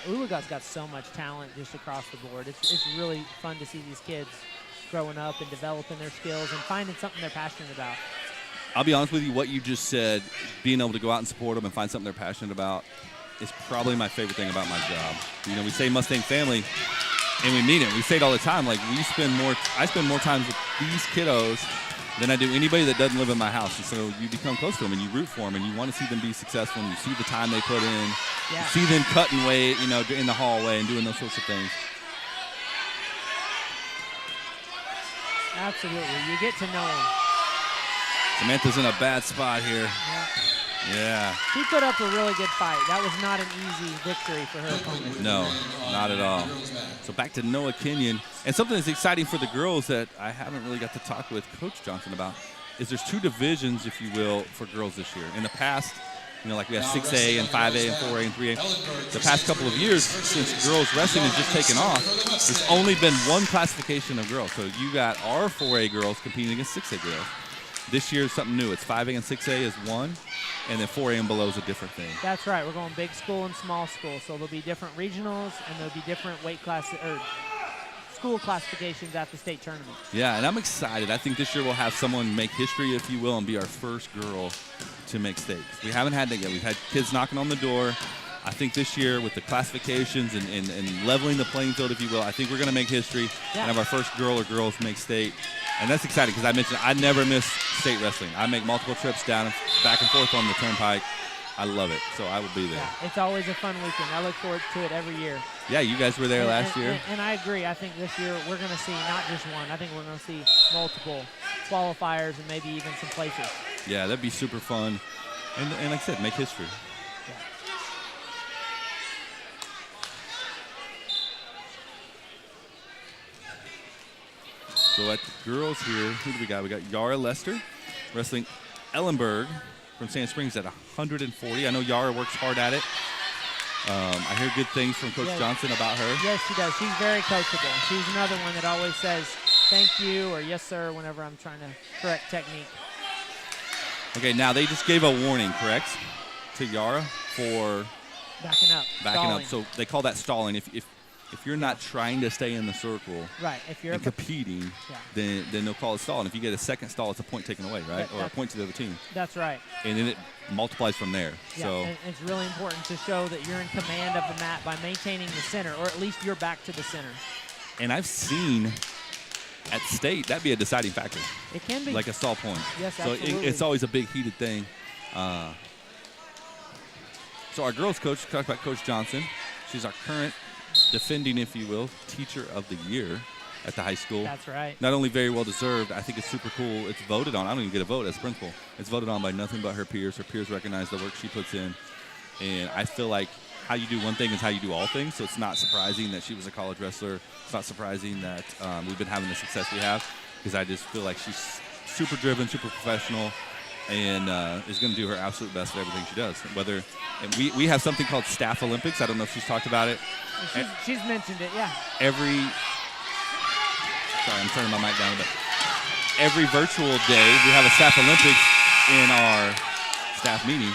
Oologah's got so much talent just across the board. It's really fun to see these kids growing up and developing their skills and finding something they're passionate about. I'll be honest with you, what you just said, being able to go out and support them and find something they're passionate about is probably my favorite thing about my job. We say Mustang family, and we mean it. We say it all the time. Like, I spend more time with these kiddos than I do anybody that doesn't live in my house. And so you become close to them and you root for them and you want to see them be successful and you see the time they put in. Yeah. You see them cutting weight, you know, in the hallway and doing those sorts of things. Absolutely. You get to know them. Samantha's in a bad spot here. Yeah. Yeah. She put up a really good fight. That was not an easy victory for her opponent. No, not at all. So back to Noah Kenyon. And something that's exciting for the girls that I haven't really got to talk with Coach Johnson about is there's 2 divisions, if you will, for girls this year. In the past, you know, like we have 6A and 5A and 4A and 3A. The past couple of years, since girls wrestling has just taken off, there's only been one classification of girls. So you got our 4A girls competing against 6A girls. This year is something new. It's 5A and 6A is one, and then 4A and below is a different thing. That's right. We're going big school and small school. So there'll be different regionals, and there'll be different weight class or school classifications at the state tournament. Yeah, and I'm excited. I think this year we'll have someone make history, if you will, and be our first girl to make state. We haven't had that yet. We've had kids knocking on the door. I think this year with the classifications and leveling the playing field, if you will, I think we're going to make history and have our first girl or girls make state. And that's exciting because I mentioned I never miss state wrestling. I make multiple trips down and back and forth on the turnpike. I love it, so I will be there. Yeah, it's always a fun weekend. I look forward to it every year. Yeah, you guys were there last year. And I agree. I think this year we're going to see not just one. I think we're going to see multiple qualifiers and maybe even some places. Yeah, that'd be super fun. And like I said, make history. Yeah. So at the girls here, who do we got? We got Yara Lester wrestling Ellenberg from Sand Springs at 140. I know Yara works hard at it. I hear good things from Coach Johnson about her. Yes, she does. She's very coachable. She's another one that always says thank you or yes, sir, whenever I'm trying to correct technique. Okay, now they just gave a warning, correct, to Yara for backing up. Stalling. So they call that stalling. If you're not trying to stay in the circle, right? If you're competing, then they'll call it stalling. If you get a second stall, it's a point taken away, right? Or a point to the other team. That's right. And then it multiplies from there. Yeah, so and it's really important to show that you're in command of the mat by maintaining the center, or at least you're back to the center. And I've seen at state that be a deciding factor. It can be. Like a stall point. Yes, so absolutely. it's always a big heated thing. So our girls coach, talked about Coach Johnson. She's our current defending, if you will, teacher of the year at the high school. That's right. Not only very well deserved, I think it's super cool. It's voted on. I don't even get a vote as principal. It's voted on by nothing but her peers. Her peers recognize the work she puts in. And I feel like how you do one thing is how you do all things. So it's not surprising that she was a college wrestler. It's not surprising that we've been having the success we have, because I just feel like she's super driven, super professional, and is going to do her absolute best at everything she does. And we have something called Staff Olympics. I don't know if she's talked about it. She's mentioned it, yeah. Sorry, I'm turning my mic down a bit. Every virtual day, we have a Staff Olympics in our staff meeting,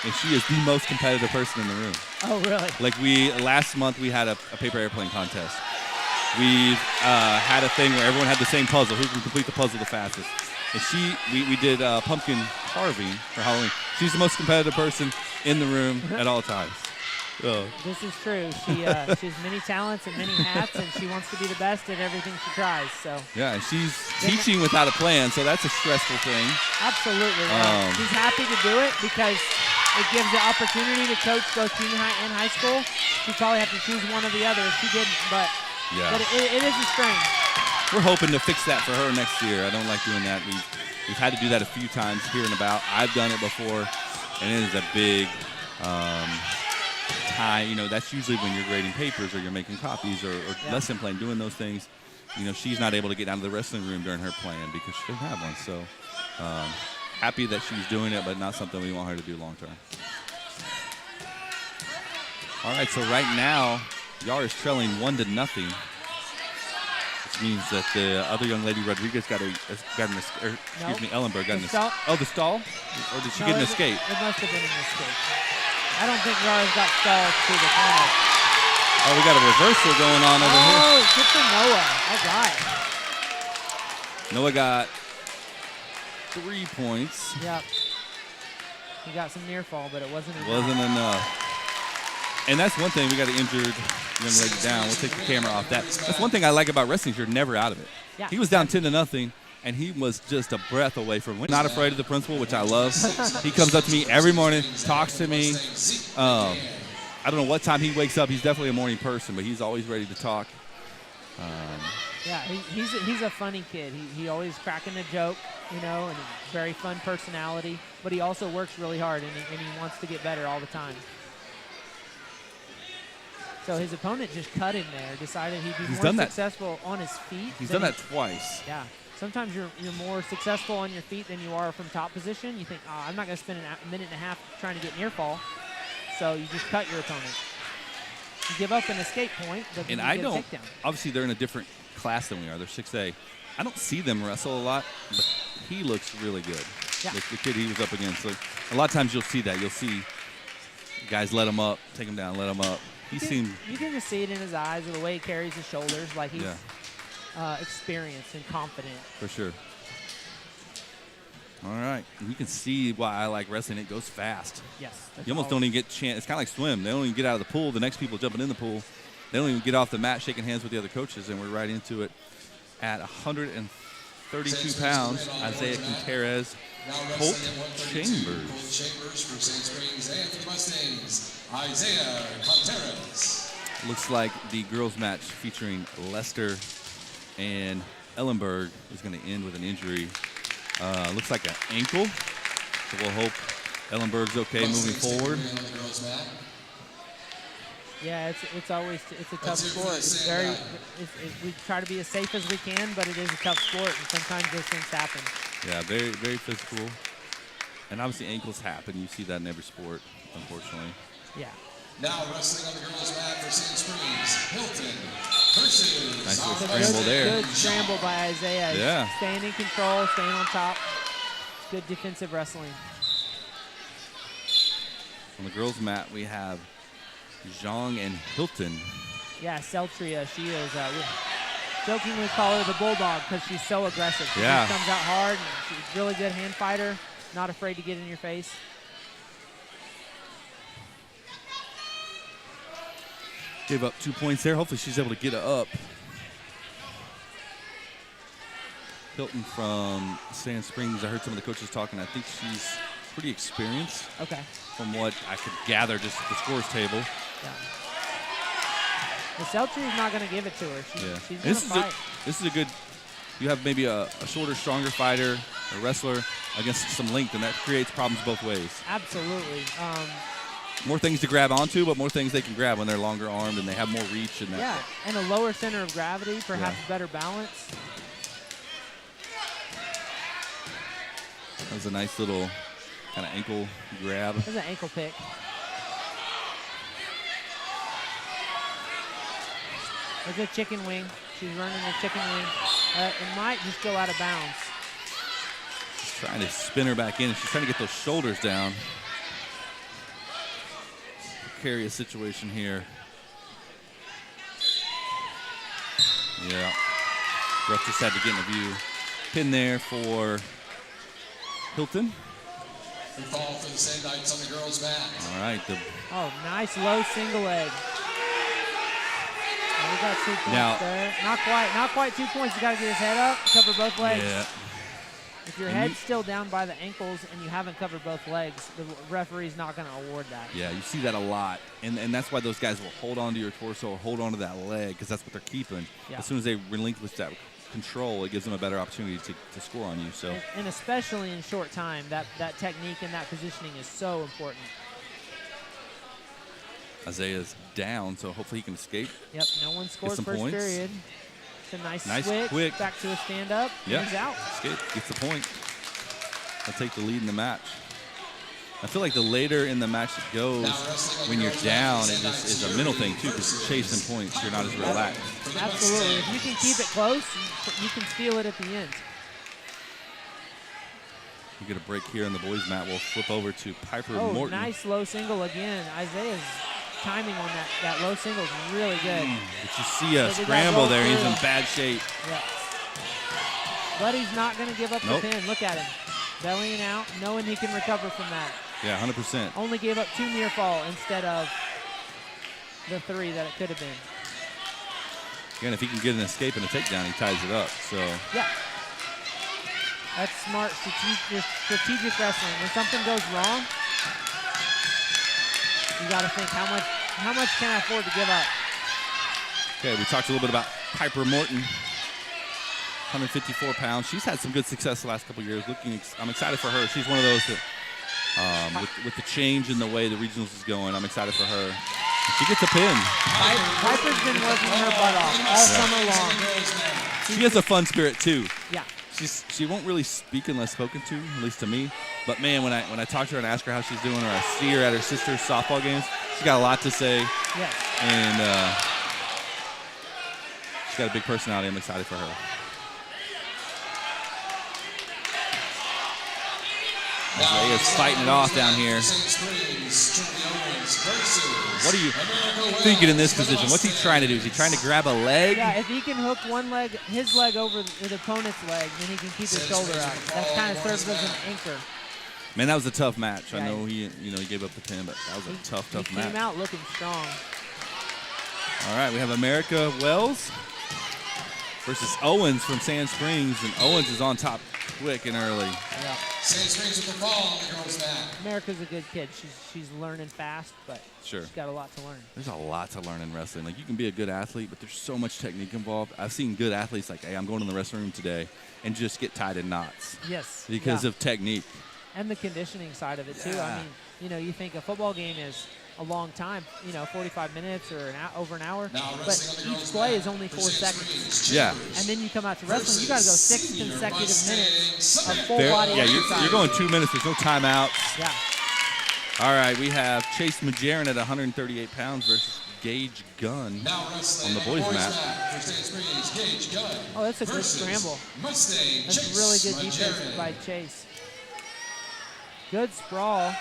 and she is the most competitive person in the room. Oh, really? Like last month we had a paper airplane contest. We've had a thing where everyone had the same puzzle, who can complete the puzzle the fastest. And we did pumpkin carving for Halloween. She's the most competitive person in the room at all times. Oh. This is true. She has many talents and many hats, and she wants to be the best at everything she tries. So yeah, and she's teaching without a plan, so that's a stressful thing. Absolutely. She's happy to do it because it gives the opportunity to coach both junior high and high school. She'd probably have to choose one or the other if she didn't, but it is a strain. We're hoping to fix that for her next year. I don't like doing that. We've had to do that a few times here and about. I've done it before, and it is a big time. You know, that's usually when you're grading papers or you're making copies or lesson plan, doing those things. You know, she's not able to get down to the wrestling room during her plan because she doesn't have one. So happy that she's doing it, but not something we want her to do long term. All right, so right now, Yara's trailing 1-0. Which means that the other young lady, Rodriguez, Ellenberg got an escape. Oh, the stall? Or did she get an escape? It must have been an escape. I don't think Yara's got stalled to the corner. Oh, we got a reversal going on over here. Oh, good for Noah. All right. Noah got 3 points. Yep. He got some near fall, but it wasn't enough. Wasn't enough. And that's one thing. We got an injured young lady down. We'll take the camera off that. That's one thing I like about wrestling. You're never out of it. Yeah. He was down 10-0, and he was just a breath away from winning. Not afraid of the principal, which I love. He comes up to me every morning, talks to me. I don't know what time he wakes up. He's definitely a morning person, but he's always ready to talk. Yeah, he's a funny kid. He always cracking a joke, you know, and very fun personality. But he also works really hard, and he wants to get better all the time. So his opponent just cut him there, decided he'd be more successful on his feet. He's done that twice. Yeah. Sometimes you're more successful on your feet than you are from top position. You think, oh, I'm not going to spend a minute and a half trying to get near fall. So you just cut your opponent. You give up an escape point, but then you get a takedown. Obviously, they're in a different class than we are. They're 6A. I don't see them wrestle a lot, but he looks really good. Yeah. The kid he was up against. So a lot of times you'll see that. You'll see guys let him up, take him down, let him up. You can just see it in his eyes or the way he carries his shoulders, like he's experienced and confident. For sure. All right. You can see why I like wrestling. It goes fast. Yes. You almost don't even get a chance. It's kind of like swim. They don't even get out of the pool. The next people jumping in the pool. They don't even get off the mat shaking hands with the other coaches, and we're right into it at 132 pounds. Isaiah Contreras, Colt Chambers. For St. Springs, and for the Mustangs, Isaiah Contreras. Looks like the girls' match featuring Lester and Ellenberg is going to end with an injury. Looks like an ankle. So we'll hope Ellenberg's okay moving forward. Yeah, it's always a tough sport. It's very we try to be as safe as we can, but it is a tough sport, and sometimes those things happen. Yeah, very, very physical. And obviously ankles happen. You see that in every sport, unfortunately. Yeah. Now wrestling on the girls' mat for St. Springs, Hilton versus. Nice little scramble there. Good scramble by Isaiah. Yeah. Staying in control, staying on top. Good defensive wrestling. On the girls' mat, we have Zhang and Hilton. Yeah, Celtria, she is, we jokingly call her the Bulldog because she's so aggressive. She just comes out hard, and she's a really good hand fighter, not afraid to get in your face. Gave up 2 points there. Hopefully she's able to get it up. Hilton from Sand Springs. I heard some of the coaches talking. I think she's pretty experienced. Okay. From what I could gather, just the scores table. Yeah. The Celtria is not going to give it to her. She's going to fight. This is a good. You have maybe a shorter, stronger fighter, a wrestler against some length, and that creates problems both ways. Absolutely. More things to grab onto, but more things they can grab when they're longer armed and they have more reach. And that. Yeah, and a lower center of gravity, perhaps better balance. That was a nice little kind of ankle grab. It was an ankle pick. There's a chicken wing. She's running a chicken wing. It might just go out of bounds. She's trying to spin her back in. She's trying to get those shoulders down. Precarious situation here. Yeah. Ref just had to get in the view. Pin there for Hilton. We fall for the Sandites on the girls' mat. All right. Nice low single leg. We got 2 points there. Not quite 2 points. You got to get his head up, cover both legs. Yeah. If your head's still down by the ankles and you haven't covered both legs, the referee's not going to award that. Yeah, you see that a lot. And that's why those guys will hold on to your torso or hold on to that leg because that's what they're keeping. Yeah. As soon as they relinquish that control, it gives them a better opportunity to score on you. So, and especially in short time, that technique and that positioning is so important. Isaiah's down, so hopefully he can escape. Yep, no one scored first points. period. It's a nice switch, quick. Back to a stand-up. Yep. He's out. Escape, gets the point. I'll take the lead in the match. I feel like the later in the match it goes, when you're down, it just is a mental thing, too, because chasing points, you're not as relaxed. Absolutely. If you can keep it close, you can steal it at the end. We get a break here on the boys' mat. We'll flip over to Piper Morton. Nice low single again. Isaiah's timing on that low single is really good. But you see a scramble there. He's in bad shape. Yeah. But he's not going to give up the pin. Look at him. Bellying out, knowing he can recover from that. Yeah, 100%. Only gave up 2 near fall instead of the 3 that it could have been. Again, if he can get an escape and a takedown, he ties it up. So yeah. That's smart, strategic wrestling. When something goes wrong, you got to think how much can I afford to give up? Okay, we talked a little bit about Piper Morton, 154 pounds. She's had some good success the last couple of years. I'm excited for her. She's one of those that, with the change in the way the regionals is going, I'm excited for her. She gets a pin. Piper's been working her butt off all summer long. She has a fun spirit too. Yeah. She won't really speak unless spoken to, at least to me. But man, when I talk to her and ask her how she's doing, or I see her at her sister's softball games, she's got a lot to say. Yes. And she's got a big personality. I'm excited for her. Isaiah's fighting it off down here. What are you thinking in this position? What's he trying to do? Is he trying to grab a leg? Yeah, if he can hook his leg over the opponent's leg, then he can keep his shoulder out. That kind of serves as an anchor. Man, that was a tough match. Yeah. I know he gave up the pin, but that was a tough match. He came out looking strong. All right, we have America Wells versus Owens from Sand Springs, and Owens is on top quick and early. Yeah. Sand Springs with the fall on the girls' mat. America's a good kid. She's learning fast, but Sure. she's got a lot to learn. There's a lot to learn in wrestling. Like, you can be a good athlete, but there's so much technique involved. I've seen good athletes like, hey, I'm going in the wrestling room today, and just get tied in knots Yes. because of technique. And the conditioning side of it too. Yeah. I mean, you think a football game is a long time, 45 minutes or over an hour, but each play is only 4 seconds. Yeah. And then you come out to wrestling, you got to go 6 consecutive minutes of full There- body yeah, exercise. you're going 2 minutes. There's no timeouts. Yeah. All right, we have Chase Majerin at 138 pounds versus Gage Gunn on the boys' mat. Oh, that's a good scramble. That's really good defense by Chase. Good sprawl.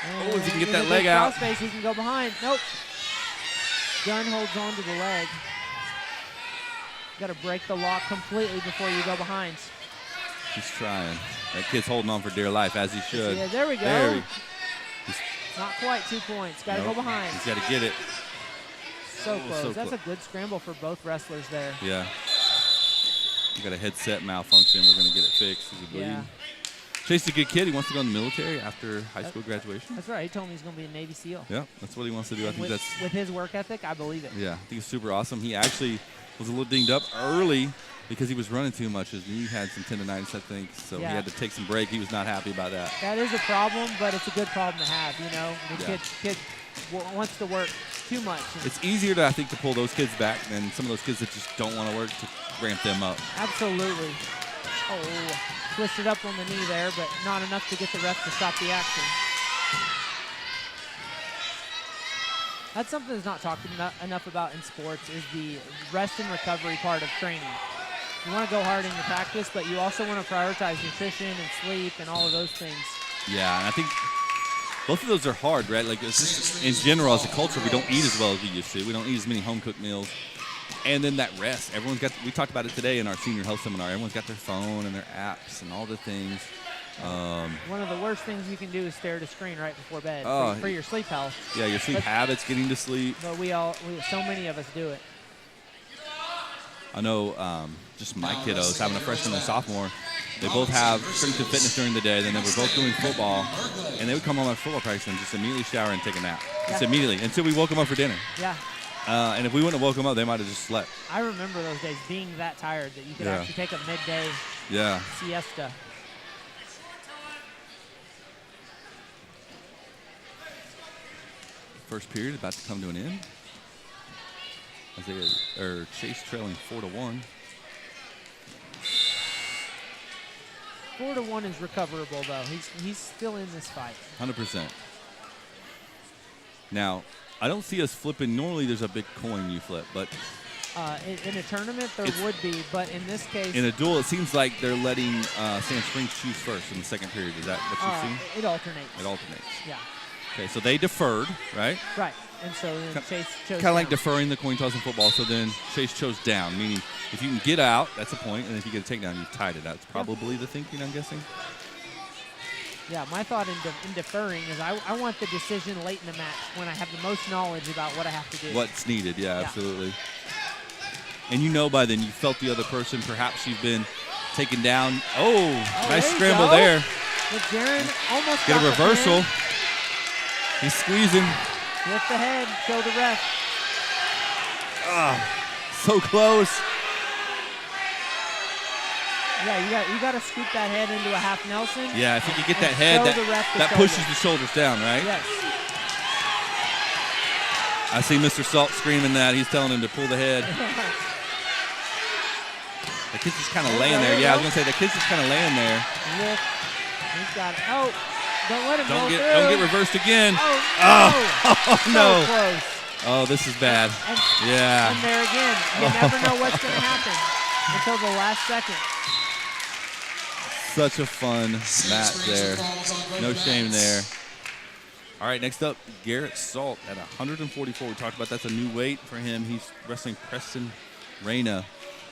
And if he can get with that a leg good out. crossface, he can go behind. Nope. Gunn holds on to the leg. You got to break the lock completely before you go behind. He's trying. That kid's holding on for dear life, as he should. Yeah, there we go. There Not quite 2 points. Got to go behind. He's got to get it. So close. so That's close. a good scramble for both wrestlers there. Yeah. You got a headset malfunction. We're going to get it fixed. Is he bleeding? Yeah. Chase is a good kid. He wants to go in the military after high school graduation. That's right. He told me he's going to be a Navy SEAL. Yeah, that's what he wants to do. I think that's. With his work ethic, I believe it. Yeah, I think it's super awesome. He actually was a little dinged up early because he was running too much. His knee had some tendonitis, I think, so Yeah. he had to take some break. He was not happy about that. That is a problem, but it's a good problem to have. The Yeah. kid wants to work too much. It's easier to, I think, to pull those kids back than some of those kids that just don't want to work, to ramp them up. Absolutely. Oh, twisted up on the knee there, but not enough to get the ref to stop the action. That's something that's not talked enough about in sports, is the rest and recovery part of training. You want to go hard in your practice, but you also want to prioritize nutrition and sleep and all of those things. Yeah, and I think both of those are hard, right? Like, it's just, in general, as a culture, we don't eat as well as we used to. We don't eat as many home-cooked meals. And then that rest. We talked about it today in our senior health seminar. Everyone's got their phone and their apps and all the things. One of the worst things you can do is stare at a screen right before bed for your sleep health. Yeah, your sleep habits, getting to sleep. But so many of us do it. I know just my kiddos, having a freshman and sophomore, they both have strength and fitness during the day. Then they were both doing football, and they would come home after football practice and just immediately shower and take a nap. Just immediately, until we woke them up for dinner. Yeah. And if we wouldn't have woke them up, they might have just slept. I remember those days being that tired that you could actually take a midday siesta. First period about to come to an end. Chase trailing 4-1. 4-1 is recoverable though. He's still in this fight. 100%. Now, I don't see us flipping. Normally, there's a big coin you flip, but In a tournament, there would be, but in this case, in a duel, it seems like they're letting Sand Springs choose first in the second period. Is that what you've seen? it alternates. It alternates. Yeah. Okay, so they deferred, right? Right. And so then Chase chose Kind of like down. deferring the coin toss in football. So then Chase chose down, meaning if you can get out, that's a point, and if you get a takedown, you've tied it. That's probably the thinking, I'm guessing. Yeah, my thought in deferring is I want the decision late in the match when I have the most knowledge about what I have to do. What's needed, yeah, absolutely. And by then you felt the other person. Perhaps you've been taken down. Oh, nice there you scramble go. there. But Jaron almost Get got a the reversal. pin. He's squeezing. Lift the head, show the ref. So close. Yeah, you got to scoop that head into a half Nelson. Yeah, if you could get and that head, show the ref the that shoulder. pushes the shoulders down, right? Yes. I see Mr. Salt screaming that. He's telling him to pull the head. The kid's just kind of laying there. Yeah, I was going to say, the kid's just kind of laying there. Lift. He's got it. Oh, don't let him Don't roll get through. reversed again. Oh, Oh, so no. close. Oh, this is bad. And Yeah. there again, you never know what's going to happen until the last second. Such a fun match there. No shame there. All right, next up, Garrett Salt at 144. We talked about that's a new weight for him. He's wrestling Preston Reyna.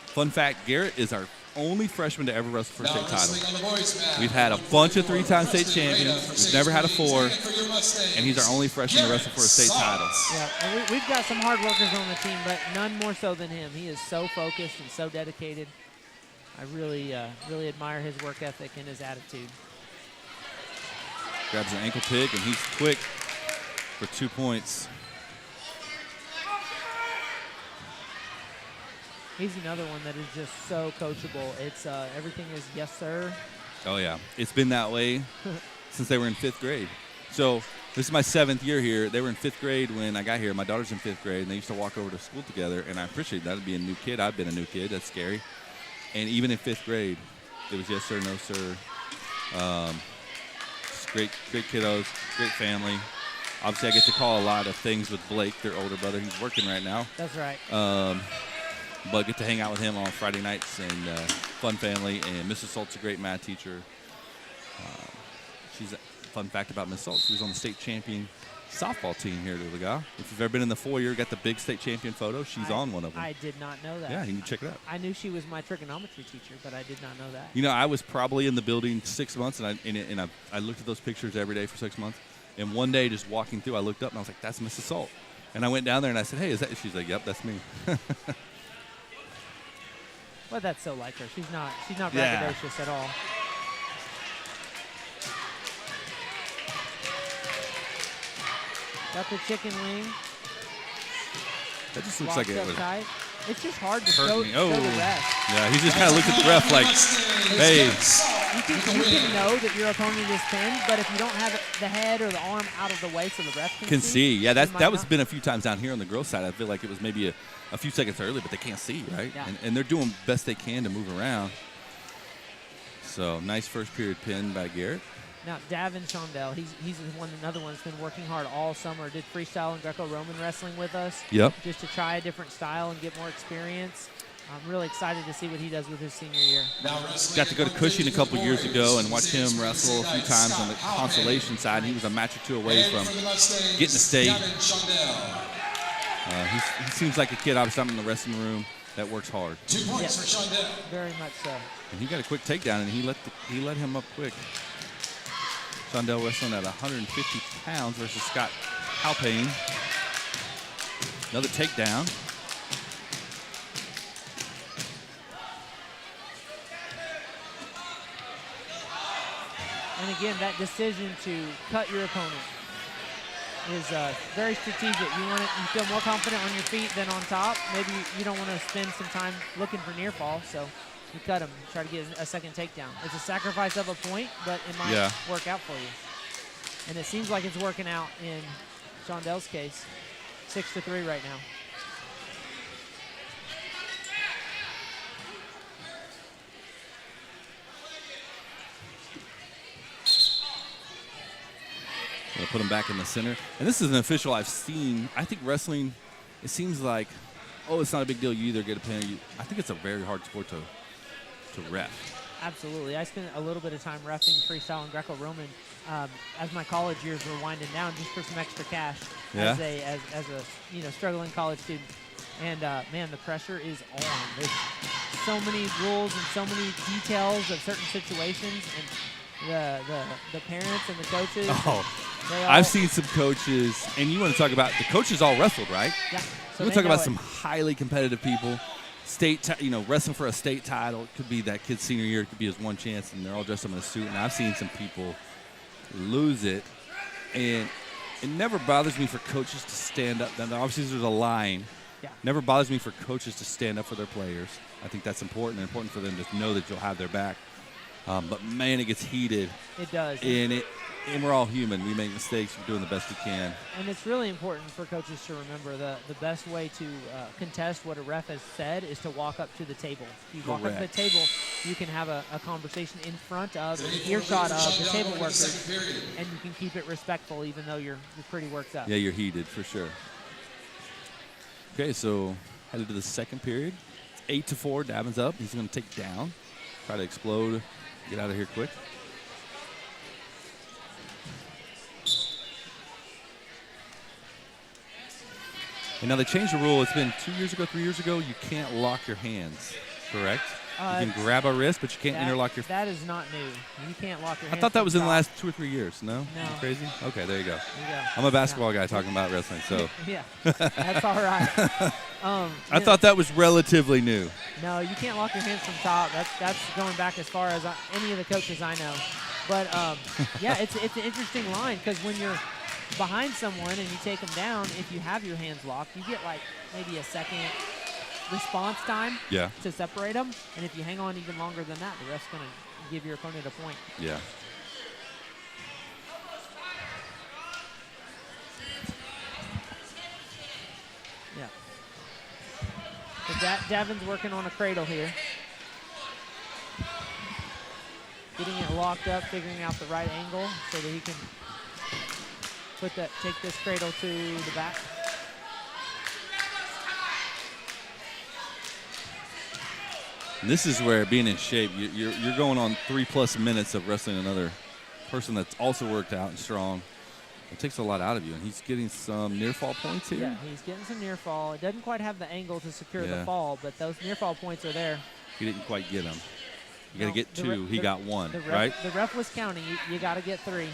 Fun fact, Garrett is our only freshman to ever wrestle for a state title. We've had a bunch of three-time state champions. We've never had a four, and he's our only freshman to wrestle for a state title. Yeah, and we've got some hard workers on the team, but none more so than him. He is so focused and so dedicated. I really admire his work ethic and his attitude. Grabs an ankle pick, and he's quick for 2 points. He's another one that is just so coachable. It's everything is yes, sir. Oh, yeah. It's been that way since they were in 5th grade. So this is my 7th year here. They were in 5th grade when I got here. My daughter's in 5th grade, and they used to walk over to school together, and I appreciate that. Being a new kid, I've been a new kid. That's scary. And even in 5th grade, it was yes, sir, no, sir. Just great kiddos, great family. Obviously, I get to call a lot of things with Blake, their older brother. He's working right now. That's right. But get to hang out with him on Friday nights, and fun family. And Mrs. Salt's a great math teacher. She's a fun fact about Miss Salt. She was on the state champion softball team here at Oologah. If you've ever been in the foyer, got the big state champion photo. She's on one of them. I did not know that. Yeah, you can check it out. I knew she was my trigonometry teacher, but I did not know that. You know, I was probably in the building 6 months, and I looked at those pictures every day for 6 months. And one day, just walking through, I looked up and I was like, "That's Mrs. Salt." And I went down there and I said, "Hey, is that?" She's like, "Yep, that's me." Well, that's so like her. She's not Yeah. braggadocious at all. Got the chicken wing. That just looks like it Locked was up tight. It's just hard to hurt show, me. show Oh, the ref. yeah. He just kind of looked at the ref like, "Hey." You can know that your opponent is pinned, but if you don't have the head or the arm out of the way so the ref Can see. Yeah, you might that was not- been a few times down here on the girls' side. I feel like it was maybe a few seconds early, but they can't see, right? Yeah. And they're doing best they can to move around. So nice first period pin by Garrett. Now, Davin Shondell, he's another one that's been working hard all summer. Did freestyle and Greco-Roman wrestling with us. Yep. Just to try a different style and get more experience. I'm really excited to see what he does with his senior year. Got to go to Cushing a couple years ago and watch him wrestle a few times on the consolation side. He was a match or two away from getting to state. He seems like a kid obviously in the wrestling room that works hard. 2 points for Shondell. Very much so. And he got a quick takedown, and he let him up quick. Shondell wrestling at 150 pounds versus Scott Halpane. Another takedown. And again, that decision to cut your opponent is very strategic. You feel more confident on your feet than on top. Maybe you don't want to spend some time looking for near fall, so you cut him, try to get a second takedown. It's a sacrifice of a point, but it might work out for you. And it seems like it's working out in Shondell's case. 6-3 right now. Gonna put him back in the center. And this is an official I've seen. I think wrestling, it seems like, it's not a big deal. You either get a pin. I think it's a very hard sport to ref. Absolutely. I spent a little bit of time reffing freestyle and Greco-Roman as my college years were winding down, just for some extra cash as a struggling college student. And man, the pressure is on. There's so many rules and so many details of certain situations, and the parents and the coaches. I've seen some coaches, and you want to talk about the coaches all wrestled, right? Yeah. So we talk about some highly competitive people, wrestling for a state title. It could be that kid's senior year. It could be his one chance, and they're all dressed up in a suit. And I've seen some people lose it, and it never bothers me for coaches to stand up. Now, obviously, there's a line. Yeah. Never bothers me for coaches to stand up for their players. I think that's important for them to know that you'll have their back. But, man, it gets heated. It does. And we're all human. We make mistakes. We're doing the best we can. And it's really important for coaches to remember the best way to contest what a ref has said is to walk up to the table. If you walk up to the table, you can have a conversation in front of, earshot of the table workers, and you can keep it respectful even though you're pretty worked up. Yeah, you're heated for sure. Okay, so headed to the second period. It's 8-4. Davin's up. He's going to take down, try to explode, get out of here quick. And now they changed the rule. It's been 2 years ago, 3 years ago. You can't lock your hands, correct? You can grab a wrist, but you can't interlock your. That is not new. You can't lock your hands. I thought that was in the last 2 or 3 years. No? No. Am I crazy? Okay, there you go. There you go. I'm a basketball guy talking about wrestling, so. Yeah, that's all right. I thought that was relatively new. No, you can't lock your hands from top. That's going back as far as any of the coaches I know. But, yeah, it's an interesting line because when you're behind someone and you take them down, if you have your hands locked, you get like maybe a second response time to separate them. And if you hang on even longer than that, the ref's going to give your opponent a point. Yeah. Yeah. So Davin's working on a cradle here. Getting it locked up, figuring out the right angle so that he can take this cradle to the back. And this is where being in shape, you're going on 3+ minutes of wrestling another person that's also worked out and strong. It takes a lot out of you, and he's getting some near fall points here. Yeah, he's getting some near fall. It doesn't quite have the angle to secure the fall, but those near fall points are there. He didn't quite get them. You got to get two. He got one, right? The ref was counting. You got to get 3.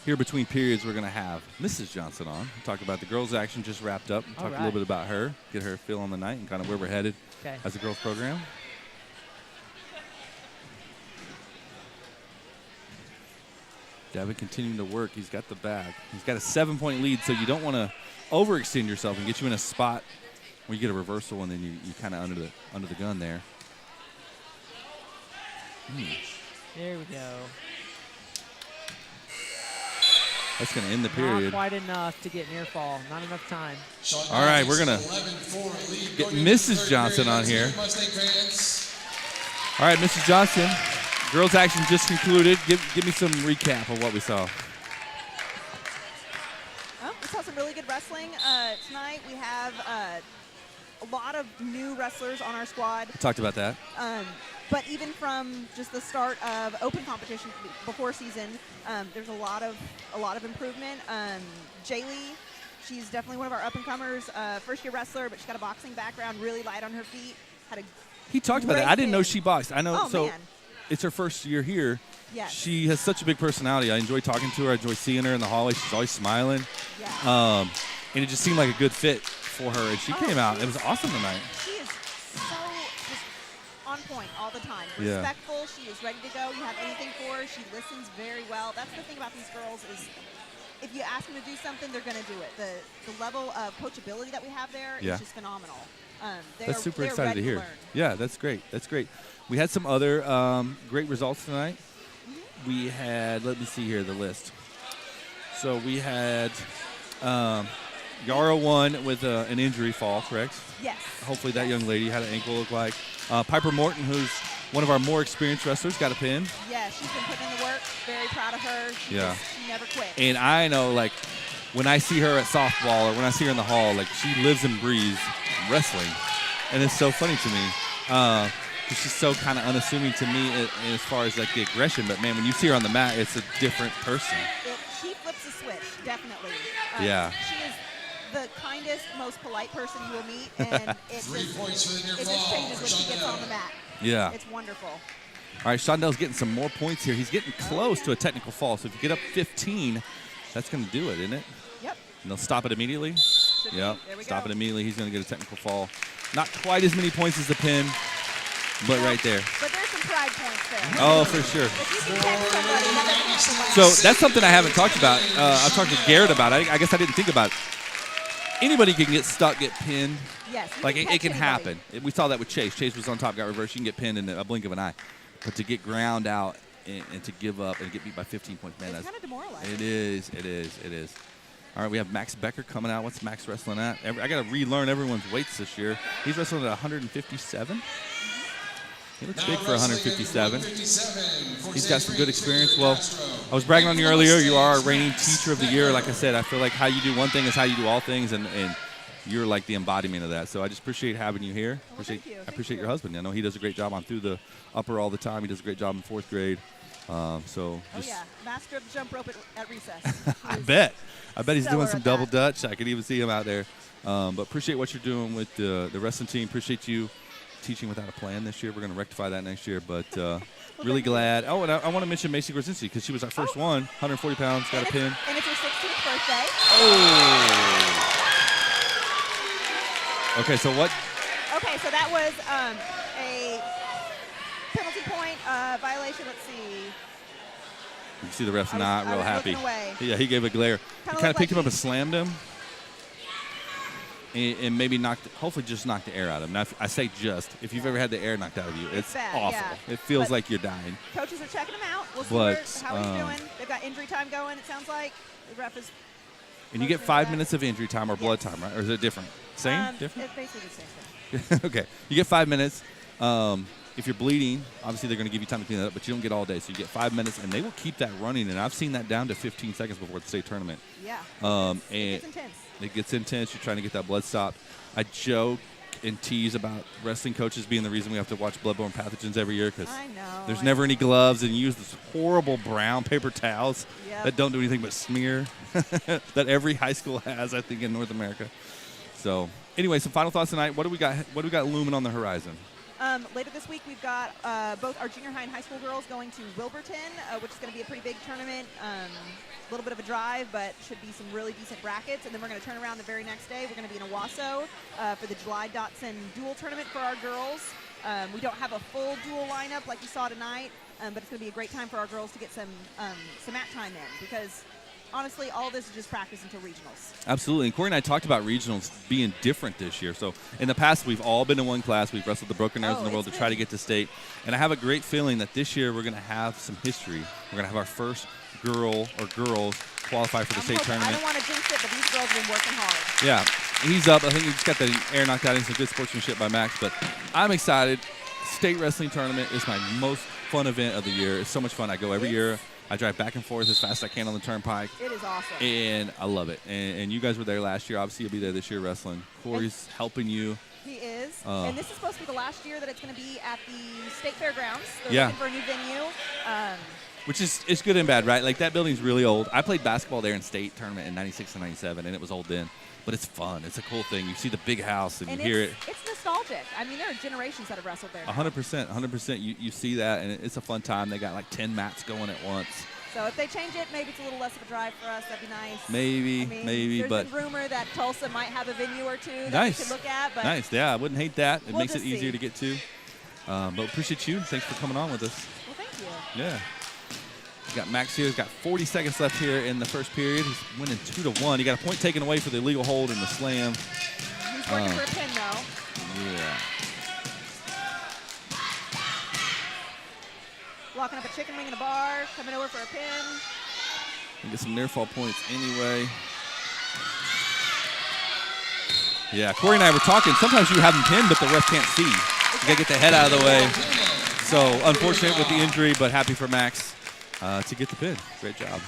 Here between periods, we're going to have Mrs. Johnson on. We talked about the girls' action just wrapped up. Talk a little bit about her, get her feel on the night and kind of where we're headed as a girls' program. Davin continuing to work. He's got the bag. He's got a 7-point lead, so you don't want to overextend yourself and get you in a spot where you get a reversal and then you kind of under the gun there. There we go. That's going to end the period. Not quite enough to get near fall. Not enough time. All right, we're going to get Mrs. Johnson on here. All right, Mrs. Johnson, girls' action just concluded. Give me some recap of what we saw. Well, we saw some really good wrestling. Tonight we have a lot of new wrestlers on our squad. We talked about that. But even from just the start of open competition before season, there's a lot of improvement. Jaylee, she's definitely one of our up-and-comers, first-year wrestler, but she's got a boxing background, really light on her feet. He talked about that. I didn't know she boxed. I know. Oh, so man. It's her first year here. Yes. She has such a big personality. I enjoy talking to her. I enjoy seeing her in the hallway. She's always smiling. Yeah. And it just seemed like a good fit for her. And she came out. It was awesome tonight. She is so just on point all the time. Yeah. Respectful. She is ready to go. You have anything for her. She listens very well. That's the thing about these girls is if you ask them to do something, they're going to do it. The level of coachability that we have there is just phenomenal. That's super excited to hear. Yeah, that's great. That's great. We had some other great results tonight. Mm-hmm. We had, let me see here, the list. So we had Yara won with an injury fall, correct? Yes. Hopefully that young lady had an ankle look like. Piper Morton, who's one of our more experienced wrestlers, got a pin. Yeah, she's been putting in the work. Very proud of her. She never quit. And I know, like, when I see her at softball or when I see her in the hall, like, she lives and breathes wrestling. And it's so funny to me. Because she's so kind of unassuming to me as far as, like, the aggression. But, man, when you see her on the mat, it's a different person. She flips a switch, definitely. Yeah. She is the kindest, most polite person you will meet. And it just changes when she gets on the mat. Yeah. It's wonderful. All right, Shondell's getting some more points here. He's getting close to a technical fall. So if you get up 15, that's going to do it, isn't it? Yep. And they'll stop it immediately. Should Yep. be. There we Stop go. it immediately. He's going to get a technical fall. Not quite as many points as the pin, but right there. But there's some pride points there. Oh, for sure. If you can catch somebody, that doesn't happen So that's something I haven't talked about. I've talked to Garrett about it. I guess I didn't think about it. Anybody can get stuck, get pinned. Yes. you Like, can it catch can anybody. happen. We saw that with Chase. Chase was on top, got reversed. You can get pinned in a blink of an eye. But to get ground out and to give up and get beat by 15 points, man, It's that's kind of demoralizing. it is. All right, we have Max Becker coming out. What's Max wrestling at? I got to relearn everyone's weights this year. He's wrestling at 157. He looks big for 157. He's got some good experience. Well, I was bragging on you earlier. You are our reigning teacher of the year. Like I said, I feel like how you do one thing is how you do all things, and you're like the embodiment of that. So I just appreciate having you here. Well, thank you. I appreciate your husband. I know he does a great job on through the upper all the time. He does a great job in 4th grade. Oh, yeah. Master of the jump rope at recess. I bet he's doing stellar some at double that. Dutch. I could even see him out there. But appreciate what you're doing with the wrestling team. Appreciate you teaching without a plan this year. We're going to rectify that next year. But really glad. Oh, and I want to mention Macy Gorzinski because she was our first one. 140 pounds, got a pin. And it's her 16th birthday. Oh. Okay, so what? Okay, so that was a penalty point violation. Let's see. You see the ref's I was- not I real was happy. looking away. Yeah, he gave a glare. He Kinda kind of looked picked him like up and slammed him. And maybe hopefully just knocked the air out of him. Now, I say just, if you've ever had the air knocked out of you, it's bad, awful. yeah. It feels But- like you're dying. Coaches are checking him out. We'll see But, how he's doing. They've got injury time going, it sounds like. The ref is. And you get posting 5 that. minutes of injury time or blood Yes. time, right? Or is it different? Same? It's Different? basically the same thing. Okay. You get 5 minutes. If you're bleeding, obviously they're going to give you time to clean that up, but you don't get all day. So you get 5 minutes, and they will keep that running. And I've seen that down to 15 seconds before the state tournament. Yeah. And It's intense. it gets intense. You're trying to get that blood stopped. I joke and tease about wrestling coaches being the reason we have to watch bloodborne pathogens every year because I know. there's never any gloves, and you use this horrible brown paper towels Yep. that don't do anything but smear that every high school has, I think, in North America. So, anyway, some final thoughts tonight. What do we got? What do we got looming on the horizon? Later this week, we've got both our junior high and high school girls going to Wilburton, which is going to be a pretty big tournament. A little bit of a drive, but should be some really decent brackets. And then we're going to turn around the very next day. We're going to be in Owasso for the July Dotson dual tournament for our girls. We don't have a full dual lineup like you saw tonight, but it's going to be a great time for our girls to get some mat time in because honestly, all this is just practice until regionals. Absolutely. And Corey and I talked about regionals being different this year. So in the past, we've all been in one class. We've wrestled the broken arrows in the world to try to get to state. And I have a great feeling that this year we're going to have some history. We're going to have our first girl or girls qualify for the state tournament. I don't want to jinx it, but these girls have been working hard. Yeah, he's up. I think he just got the air knocked out in some good sportsmanship by Max. But I'm excited. State wrestling tournament is my most fun event of the year. It's so much fun. I go every year. I drive back and forth as fast as I can on the turnpike. It is awesome. And I love it. And you guys were there last year. Obviously, you'll be there this year wrestling. Corey's helping you. He is. And this is supposed to be the last year that it's going to be at the state fairgrounds. They're Yeah. looking for a new venue. Which is it's good and bad, right? Like, that building's really old. I played basketball there in state tournament in 96 and 97, and it was old then. But it's fun. It's a cool thing. You see the big house, and And you hear it. it's nostalgic. I mean, there are generations that have wrestled there. 100%. 100%. You see that, and it's a fun time. They got like 10 mats going at once. So if they change it, maybe it's a little less of a drive for us. That'd be nice. Maybe, I mean, maybe, there's but a rumor that Tulsa might have a venue or two that nice. we could look at. But Nice. Yeah, I wouldn't hate that. It We'll makes it just easier see. to get to. But appreciate you. Thanks for coming on with us. Well, thank you. Yeah. We got Max here. He's got 40 seconds left here in the first period. He's winning 2-1. He got a point taken away for the illegal hold and the slam. He's working for a pin, though. Yeah. Locking up a chicken wing in a bar, coming over for a pin. We get some near fall points anyway. Yeah, Corey and I were talking. Sometimes you have them pinned, but the ref can't see. You got to get the head out of the way. So unfortunate with the injury, but happy for Max to get the pin. Great job.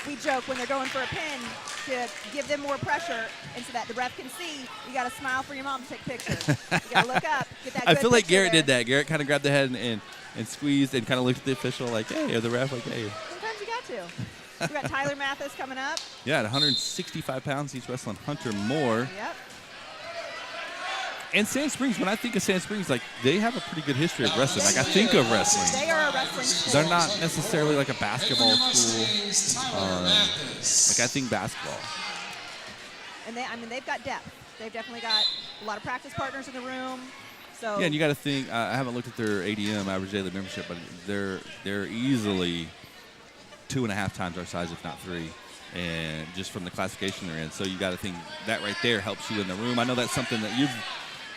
We joke when they're going for a pin to give them more pressure and so that the ref can see. You got to smile for your mom to take pictures. You got to look up, get that I good feel like picture Garrett there. did that. Garrett kind of grabbed the head and squeezed and kind of looked at the official like, hey, or the ref like, hey. Sometimes you got to. We got Tyler Mathis coming up. Yeah, at 165 pounds, he's wrestling Hunter Moore. Yep. And Sand Springs, when I think of Sand Springs, like, they have a pretty good history of wrestling. Like, I think of wrestling. They are a wrestling school. They're not necessarily like a basketball school. Like, I think basketball. And they've got depth. They've definitely got a lot of practice partners in the room. So Yeah, and you got to think. I haven't looked at their ADM, average daily membership, but they're easily 2.5 times our size, if not 3, and just from the classification they're in. So you got to think that right there helps you in the room. I know that's something that you've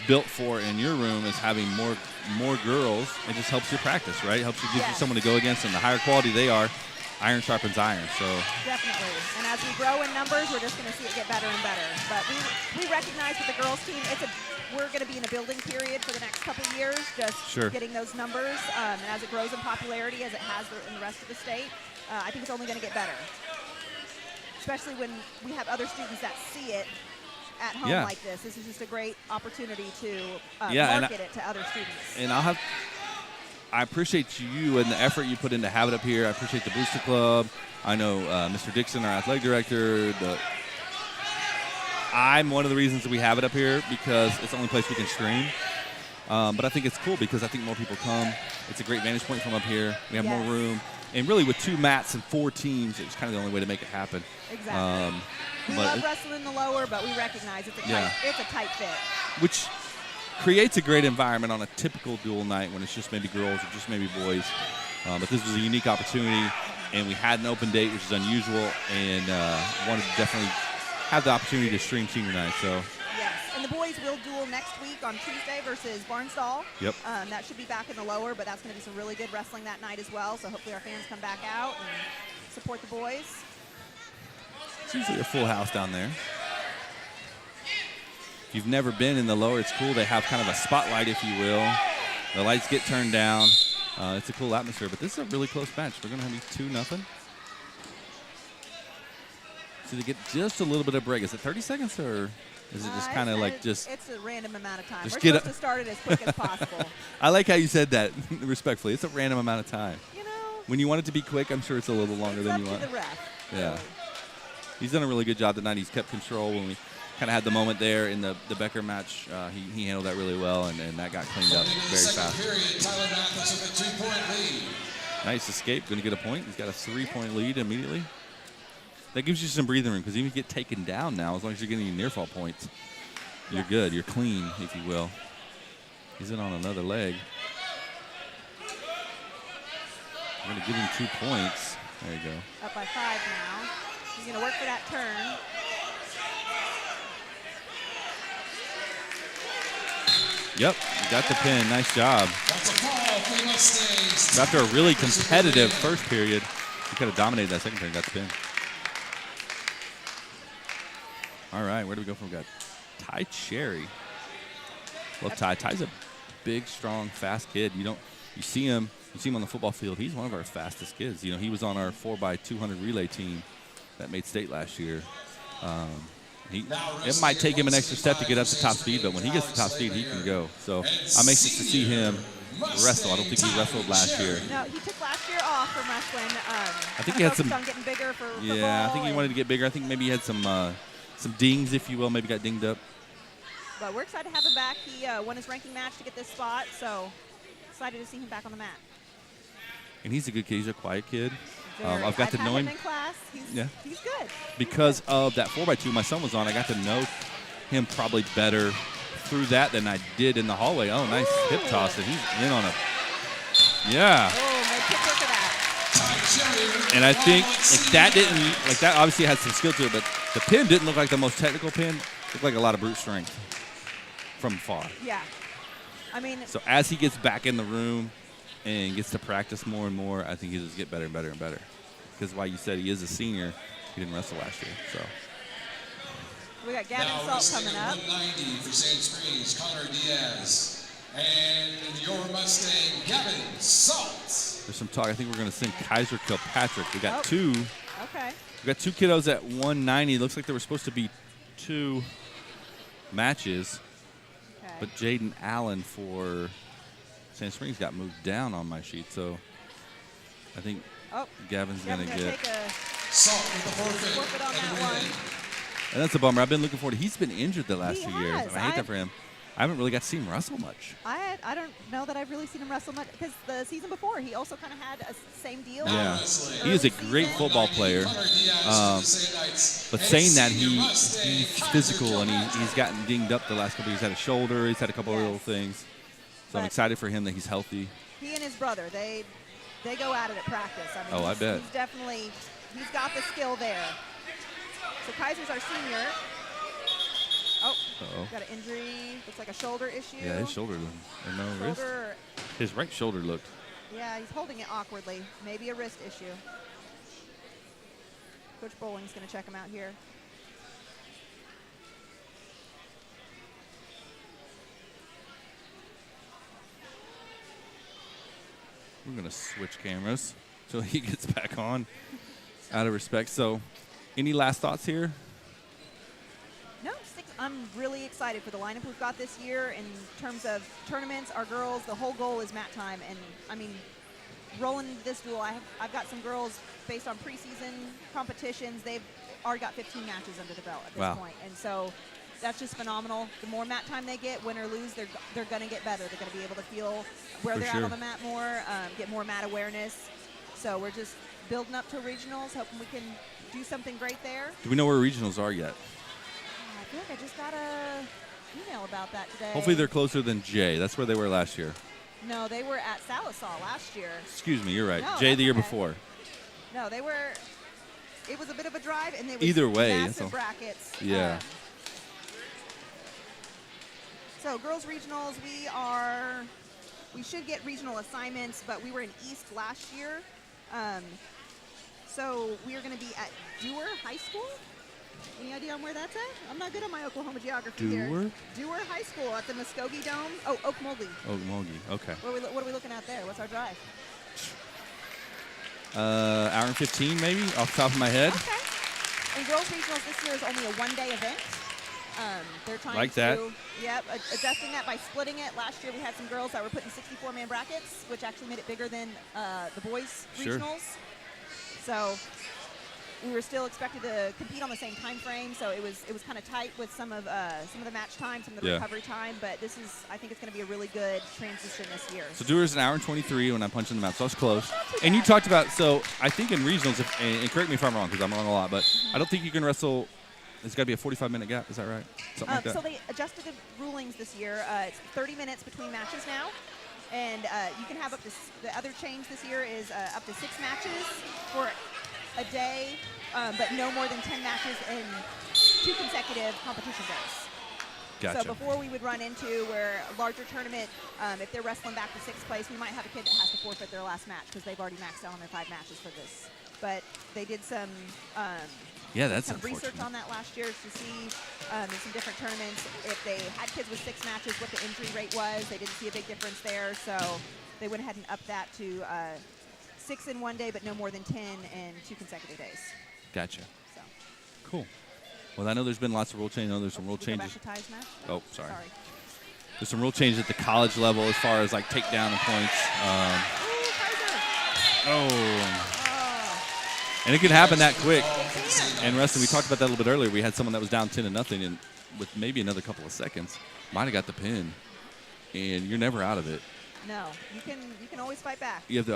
built for in your room, is having more girls. It just helps your practice, right? It helps you, gives you someone to go against, and the higher quality they are, iron sharpens iron. So definitely. And as we grow in numbers, we're just going to see it get better and better. But we recognize with the girls team, we're going to be in a building period for the next couple of years, just getting those numbers. And as it grows in popularity, as it has in the rest of the state, I think it's only going to get better. Especially when we have other students that see it at home like this. This is just a great opportunity to market it to other students. And I appreciate you and the effort you put in to have it up here. I appreciate the Booster Club. I know Mr. Dixon, our athletic director. I'm one of the reasons that we have it up here, because it's the only place we can stream. But I think it's cool because I think more people come. It's a great vantage point from up here. We have more room. And really, with 2 mats and 4 teams, it's kind of the only way to make it happen. Exactly. We love wrestling in the lower, but we recognize it's a tight fit. Which creates a great environment on a typical dual night when it's just maybe girls or just maybe boys. But this was a unique opportunity, and we had an open date, which is unusual, and wanted to definitely have the opportunity to stream senior night. So. Yes, and the boys will duel next week on Tuesday versus Barnstall. Yep. That should be back in the lower, but that's going to be some really good wrestling that night as well. So hopefully our fans come back out and support the boys. It's usually a full house down there. If you've never been in the lower, it's cool. They have kind of a spotlight, if you will. The lights get turned down. It's a cool atmosphere, but this is a really close match. We're going to have 2-0. So they get just a little bit of break. Is it 30 seconds, or is it just kind of like just... It's a random amount of time. We're supposed to start it as quick as possible. I like how you said that, respectfully. It's a random amount of time. You know... When you want it to be quick, I'm sure it's a little longer than you want. It's up to the ref. Yeah. Really. He's done a really good job tonight. He's kept control. When we kind of had the moment there in the Becker match, he handled that really well, and that got cleaned up very fast. Period, Tyler Mathis with a 2-point lead. Nice escape. Going to get a point. He's got a 3-point lead immediately. That gives you some breathing room, because even if you get taken down now, as long as you're getting your near fall points, you're good. You're clean, if you will. He's in on another leg. I'm going to give him 2 points. There you go. Up by 5 now. He's going to work for that turn. Yep, got the pin. Nice job. That's a fall for the Mustangs. So after a really competitive first period, he could have dominated that second period and got the pin. All right, where do we go from? We got Ty Cherry. Love Ty. Ty's a big, strong, fast kid. You see him on the football field. He's one of our fastest kids. You know, he was on our 4x200 relay team that made state last year. It might take him an extra step to get up to top speed, but when he gets to top speed, he can go. So I'm anxious to see him wrestle. I don't think he wrestled last year. No, he took last year off from wrestling. I think he had some. On getting bigger for Yeah, I think he wanted to get bigger. I think maybe he had some dings, if you will. Maybe got dinged up. But we're excited to have him back. He won his ranking match to get this spot, so excited to see him back on the mat. And he's a good kid. He's a quiet kid. I've got to know him in class. He's good. Because of that 4x2 my son was on, I got to know him probably better through that than I did in the hallway. Oh, nice hip toss. And he's in on a... Yeah. Oh, nice hip work of that. And I think if that didn't... Like, that obviously had some skill to it, but the pin didn't look like the most technical pin. It looked like a lot of brute strength from far. Yeah. I mean... So as he gets back in the room and gets to practice more and more, I think he'll just get better and better and better. Because why you said he is a senior, he didn't wrestle last year. So we got Gavin Salt coming up. 190 for Sand Springs, Connor Diaz, and your Mustang, Gavin Salt. There's some talk. I think we're going to send Kaiser Kilpatrick. We got two. Okay. We got 2 kiddos at 190. Looks like there were supposed to be 2 matches, but Jaden Allen for Sand Springs got moved down on my sheet, so I think Gavin's going to get Salt with the forfeit on that one. And that's a bummer. I've been looking forward to. He's been injured the last 2 years, and I hate that for him. I haven't really got to see him wrestle much. I don't know that I've really seen him wrestle much because the season before he also kind of had a same deal. Yeah, early he is a great season. football player. But saying that, he's physical and he's gotten dinged up the last couple years. He's had a shoulder. He's had a couple of little things. So I'm excited for him that he's healthy. He and his brother, they go at it at practice. I mean, I bet. He's got the skill there. So Kaiser's our senior. Oh, got an injury. Looks like a shoulder issue. Yeah, his shoulder or no wrist. His right shoulder looked. Yeah, he's holding it awkwardly. Maybe a wrist issue. Coach Bowling's going to check him out here. We're going to switch cameras so he gets back on out of respect. So, any last thoughts here? No, I'm really excited for the lineup we've got this year in terms of tournaments. Our girls, the whole goal is mat time. And, I mean, rolling into this duel, I've got some girls based on preseason competitions. They've already got 15 matches under the belt at this point. And so that's just phenomenal. The more mat time they get, win or lose, they're going to get better. They're going to be able to feel where they're at on the mat more, get more mat awareness. So we're just building up to regionals, hoping we can do something great there. Do we know where regionals are yet? I feel like I just got a email about that today. Hopefully they're closer than Jay. That's where they were last year. No, they were at Salisal last year. Excuse me, you're right. No, Jay the year okay. before. No, they were. It was a bit of a drive, and they were Either way, massive brackets. Yeah. So girls regionals, we should get regional assignments, but we were in East last year. So we are going to be at Dewar High School. Any idea on where that's at? I'm not good on my Oklahoma geography here. Dewar High School at the Muskogee Dome. Oh, Okmulgee. Okmulgee, okay. What are we looking at there? What's our drive? Hour and 15 maybe, off the top of my head. Okay. And girls regionals this year is only a one-day event. They're trying like to, that. Yep, adjusting that by splitting it. Last year we had some girls that were put in 64-man brackets, which actually made it bigger than the boys regionals. So we were still expected to compete on the same time frame, so it was kind of tight with some of the match time, some of the recovery time. But I think it's going to be a really good transition this year. So Dewar's an hour and 23 when I'm punching them out, so I was close. And you talked about, so I think in regionals, and correct me if I'm wrong because I'm wrong a lot, but I don't think you can wrestle. It's got to be a 45-minute gap. Is that right? Something like that. So they adjusted the rulings this year. It's 30 minutes between matches now. And you can have the other change this year is up to 6 matches for a day, but no more than 10 matches in 2 consecutive competition days. Gotcha. So before we would run into where a larger tournament, if they're wrestling back to 6th place, we might have a kid that has to forfeit their last match because they've already maxed out on their 5 matches for this. But they did some that's some research on that last year to see in some different tournaments if they had kids with 6 matches, what the injury rate was. They didn't see a big difference there, so they went ahead and upped that to 6 in one day, but no more than 10 in 2 consecutive days. Gotcha. So. Cool. Well, I know there's been lots of rule changes. I know there's some rule changes. Go back to Ty's match? Oh, sorry. There's some rule changes at the college level as far as like takedown and points. And it can happen that quick. And wrestling, we talked about that a little bit earlier. We had someone that was down 10-0, and with maybe another couple of seconds, might have got the pin. And you're never out of it. No, you can always fight back. You have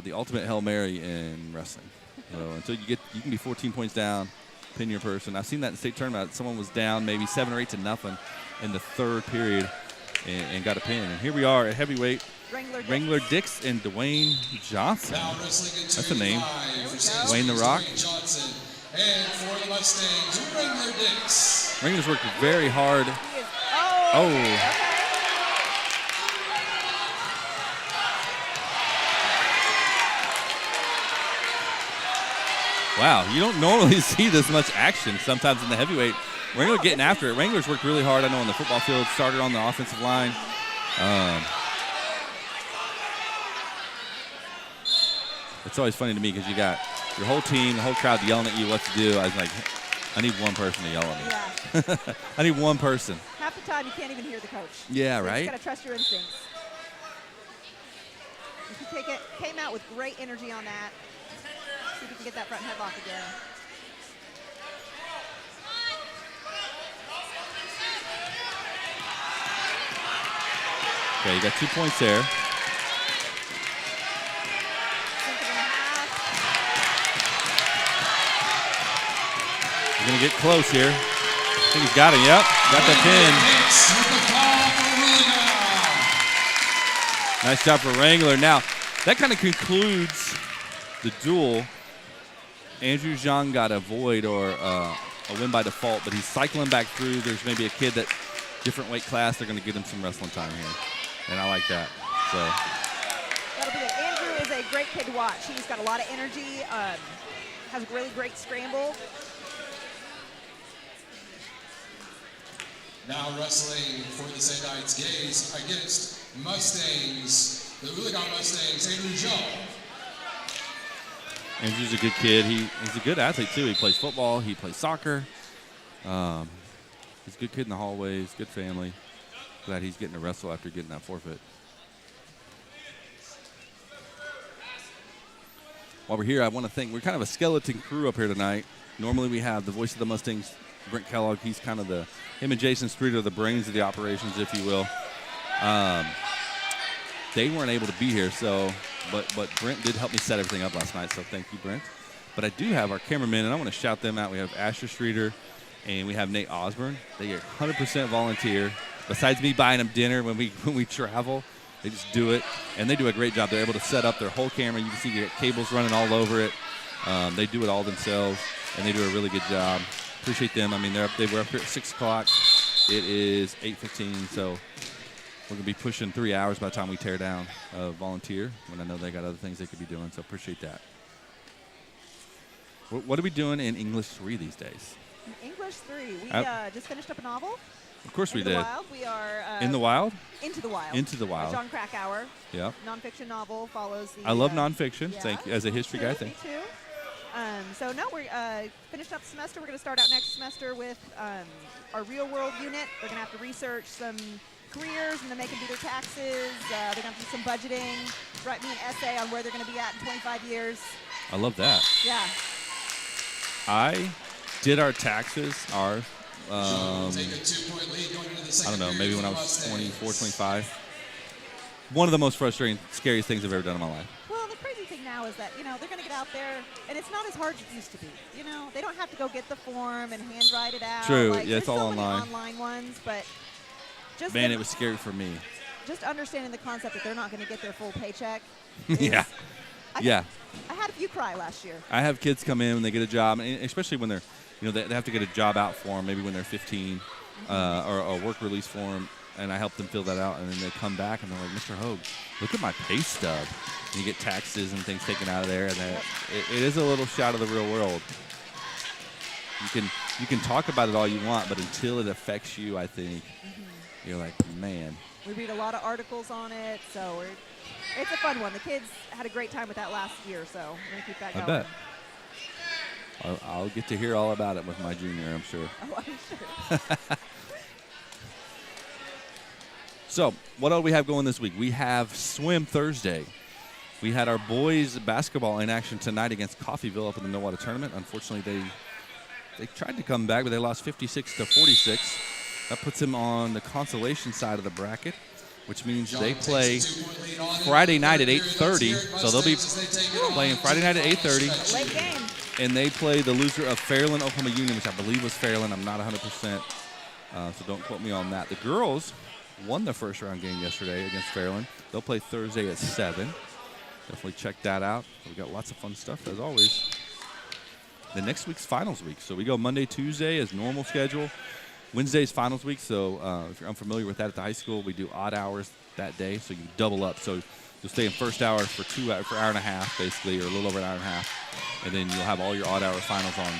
the ultimate Hail Mary in wrestling. So until you can be 14 points down, pin your person. I've seen that in state tournament. Someone was down maybe 7 or 8-0 in the 3rd period and got a pin. And here we are at heavyweight. Wrangler Dix and Dwayne Johnson. That's a name. Dwayne the Rock. Johnson. And for the Mustangs, Wrangler Dix. Wrangler's worked very hard. Okay. Wow, you don't normally see this much action sometimes in the heavyweight. Wrangler getting after it. Wrangler's worked really hard, I know, on the football field, started on the offensive line. It's always funny to me because you got your whole team, the whole crowd yelling at you what to do. I was like, I need one person to yell at me. Yeah. I need one person. Half the time you can't even hear the coach. Yeah, so right? You just got to trust your instincts. He came out with great energy on that. See if we can get that front headlock again. Okay, you got 2 points there. He's going to get close here. I think he's got it. Yep, got that pin. Nice job for Wrangler. Now, that kind of concludes the duel. Andrew Zhang got a void or a win by default, but he's cycling back through. There's maybe a kid that different weight class. They're going to get him some wrestling time here, and I like that. So that'll be it. Andrew is a great kid to watch. He's got a lot of energy, has a really great scramble. Now wrestling for the St. Ides Gays against Mustangs, the Oologah Mustangs, Andrew Zhang. Andrew's a good kid. He's a good athlete, too. He plays football. He plays soccer. He's a good kid in the hallways, good family. Glad he's getting to wrestle after getting that forfeit. While we're here, I want to thank, we're kind of a skeleton crew up here tonight. Normally we have the voice of the Mustangs, Brent Kellogg. He's kind of him and Jason Streeter are the brains of the operations, if you will. They weren't able to be here, so but Brent did help me set everything up last night, so thank you, Brent. But I do have our cameramen, and I want to shout them out. We have Asher Streeter, and we have Nate Osborne. They are 100% volunteer. Besides me buying them dinner when we travel, they just do it, and they do a great job. They're able to set up their whole camera. You can see the cables running all over it. They do it all themselves, and they do a really good job. Appreciate them. I mean, they were up here at 6 o'clock. It is 8:15, so we're going to be pushing 3 hours by the time we tear down volunteer, when I know they got other things they could be doing, so appreciate that. What are we doing in English 3 these days? In English 3, we just finished up a novel. Of course we did. In the Wild. We are In the Wild? Into the Wild. Into the Wild. John Krakauer. Yep. Nonfiction novel follows the. I love nonfiction. Yeah, Thank you. As a history guy, me thank you. too. So no, we're finished up the semester. We're going to start out next semester with our real world unit. They're going to have to research some careers and then make them do their taxes. They're going to have to do some budgeting, write me an essay on where they're going to be at in 25 years. I love that. Yeah. I did our taxes, I don't know, maybe when I was 24, 25. One of the most frustrating, scariest things I've ever done in my life. Well, the crazy thing now is that, they're going to get out there, and it's not as hard as it used to be. They don't have to go get the form and handwrite it out. True, yeah, it's all so online. Many online ones, but just Man, it was scary for me. Just understanding the concept that they're not going to get their full paycheck. Yeah. I had a few cry last year. I have kids come in when they get a job, and especially when they're, they have to get a job out for them, maybe when they're 15, or a work release form, and I help them fill that out, and then they come back and they're like, Mr. Hogue, look at my pay stub. And you get taxes and things taken out of there, and it is a little shot of the real world. You can talk about it all you want, but until it affects you, I think, you're like, man. We read a lot of articles on it, so it's a fun one. The kids had a great time with that last year, so we're going to keep that going. I bet. I'll get to hear all about it with my junior, I'm sure. Oh, I'm sure. So, what do we have going this week? We have Swim Thursday. We had our boys basketball in action tonight against Coffeyville up in the Millwater tournament. Unfortunately, they tried to come back, but they lost 56-46. That puts them on the consolation side of the bracket, which means they play Friday night at 8:30. So they'll be playing Friday night at 8:30. Late game. And they play the loser of Fairland, Oklahoma Union, which I believe was Fairland. I'm not 100%, so don't quote me on that. The girls won the first round game yesterday against Fairland. They'll play Thursday at 7. Definitely check that out. We've got lots of fun stuff, as always. The next week's finals week. So we go Monday, Tuesday as normal schedule. Wednesday's finals week, so if you're unfamiliar with that at the high school, we do odd hours that day, so you double up. So you'll stay in first hour for an hour and a half, basically, or a little over an hour and a half. And then you'll have all your odd hour finals on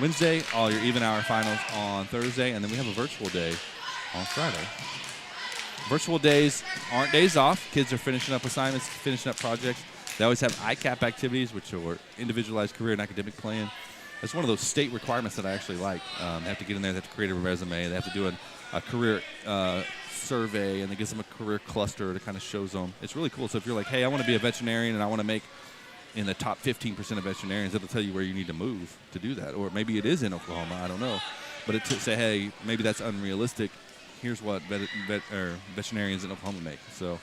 Wednesday, all your even hour finals on Thursday, and then we have a virtual day on Friday. Virtual days aren't days off. Kids are finishing up assignments, finishing up projects. They always have ICAP activities, which are individualized career and academic plan. It's one of those state requirements that I actually like. They have to get in there, they have to create a resume, they have to do a career survey, and it gives them a career cluster that kind of shows them. It's really cool. So if you're like, hey, I want to be a veterinarian and I want to make in the top 15% of veterinarians, it'll tell you where you need to move to do that. Or maybe it is in Oklahoma, I don't know. But it say, hey, maybe that's unrealistic. here's what veterinarians in Oklahoma make. So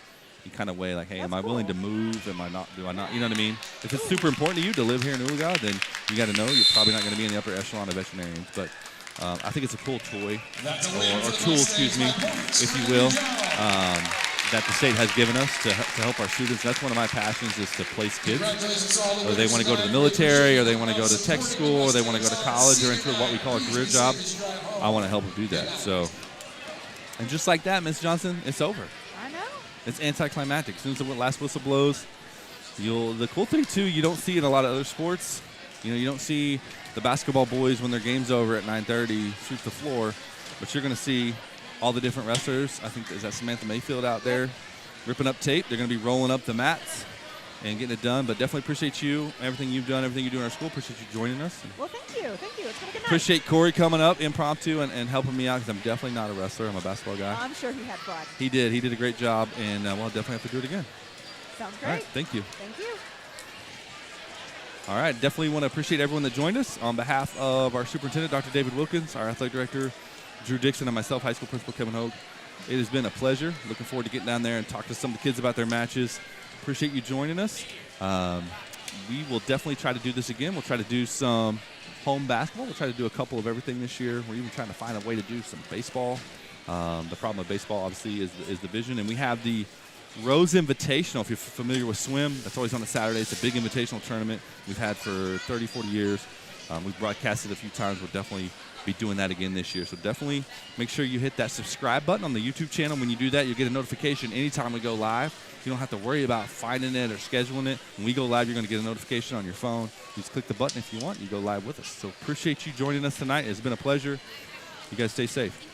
you kind of weigh like, hey, That's am I willing to cool. move? Am I not? Do I not? You know what I mean? If it's super important to you to live here in Oologah, then you got to know you're probably not going to be in the upper echelon of veterinarians. But I think it's a cool toy or tool, excuse me, if you will, that the state has given us to help our students. That's one of my passions, is to place kids. Whether they want to go to the military, or they want to go to tech school, or they want to go to college, or into what we call a career job, I want to help them do that. So, and just like that, Miss Johnson, it's over. I know. It's anticlimactic. As soon as the last whistle blows, the cool thing too, you don't see in a lot of other sports. You don't see the basketball boys when their game's over at 9:30 sweep the floor, but you're going to see all the different wrestlers. I think is that Samantha Mayfield out there ripping up tape. They're going to be rolling up the mats and getting it done. But definitely appreciate you, everything you've done, everything you do in our school. Appreciate you joining us. Well, thank you. It's been a good night. Appreciate Corey coming up impromptu and helping me out, because I'm definitely not a wrestler. I'm a basketball guy. I'm sure he had fun. He did a great job, and we'll definitely have to do it again. Sounds great. All right, thank you. Thank you. All right, definitely want to appreciate everyone that joined us. On behalf of our superintendent, Dr. David Wilkins, our athletic director, Drew Dixon, and myself, high school principal Kevin Hogue, it has been a pleasure. Looking forward to getting down there and talk to some of the kids about their matches. Appreciate you joining us. We will definitely try to do this again. We'll try to do some home basketball. We'll try to do a couple of everything this year. We're even trying to find a way to do some baseball. The problem with baseball, obviously, is the vision. And we have the Rose Invitational. If you're familiar with swim, that's always on a Saturday. It's a big invitational tournament we've had for 30, 40 years. We've broadcasted a few times. We'll definitely be doing that again this year. So definitely make sure you hit that subscribe button on the YouTube channel. When you do that, you'll get a notification anytime we go live. You don't have to worry about finding it or scheduling it. When we go live, you're going to get a notification on your phone. You just click the button if you want. You go live with us. So appreciate you joining us tonight. It's been a pleasure. You guys stay safe.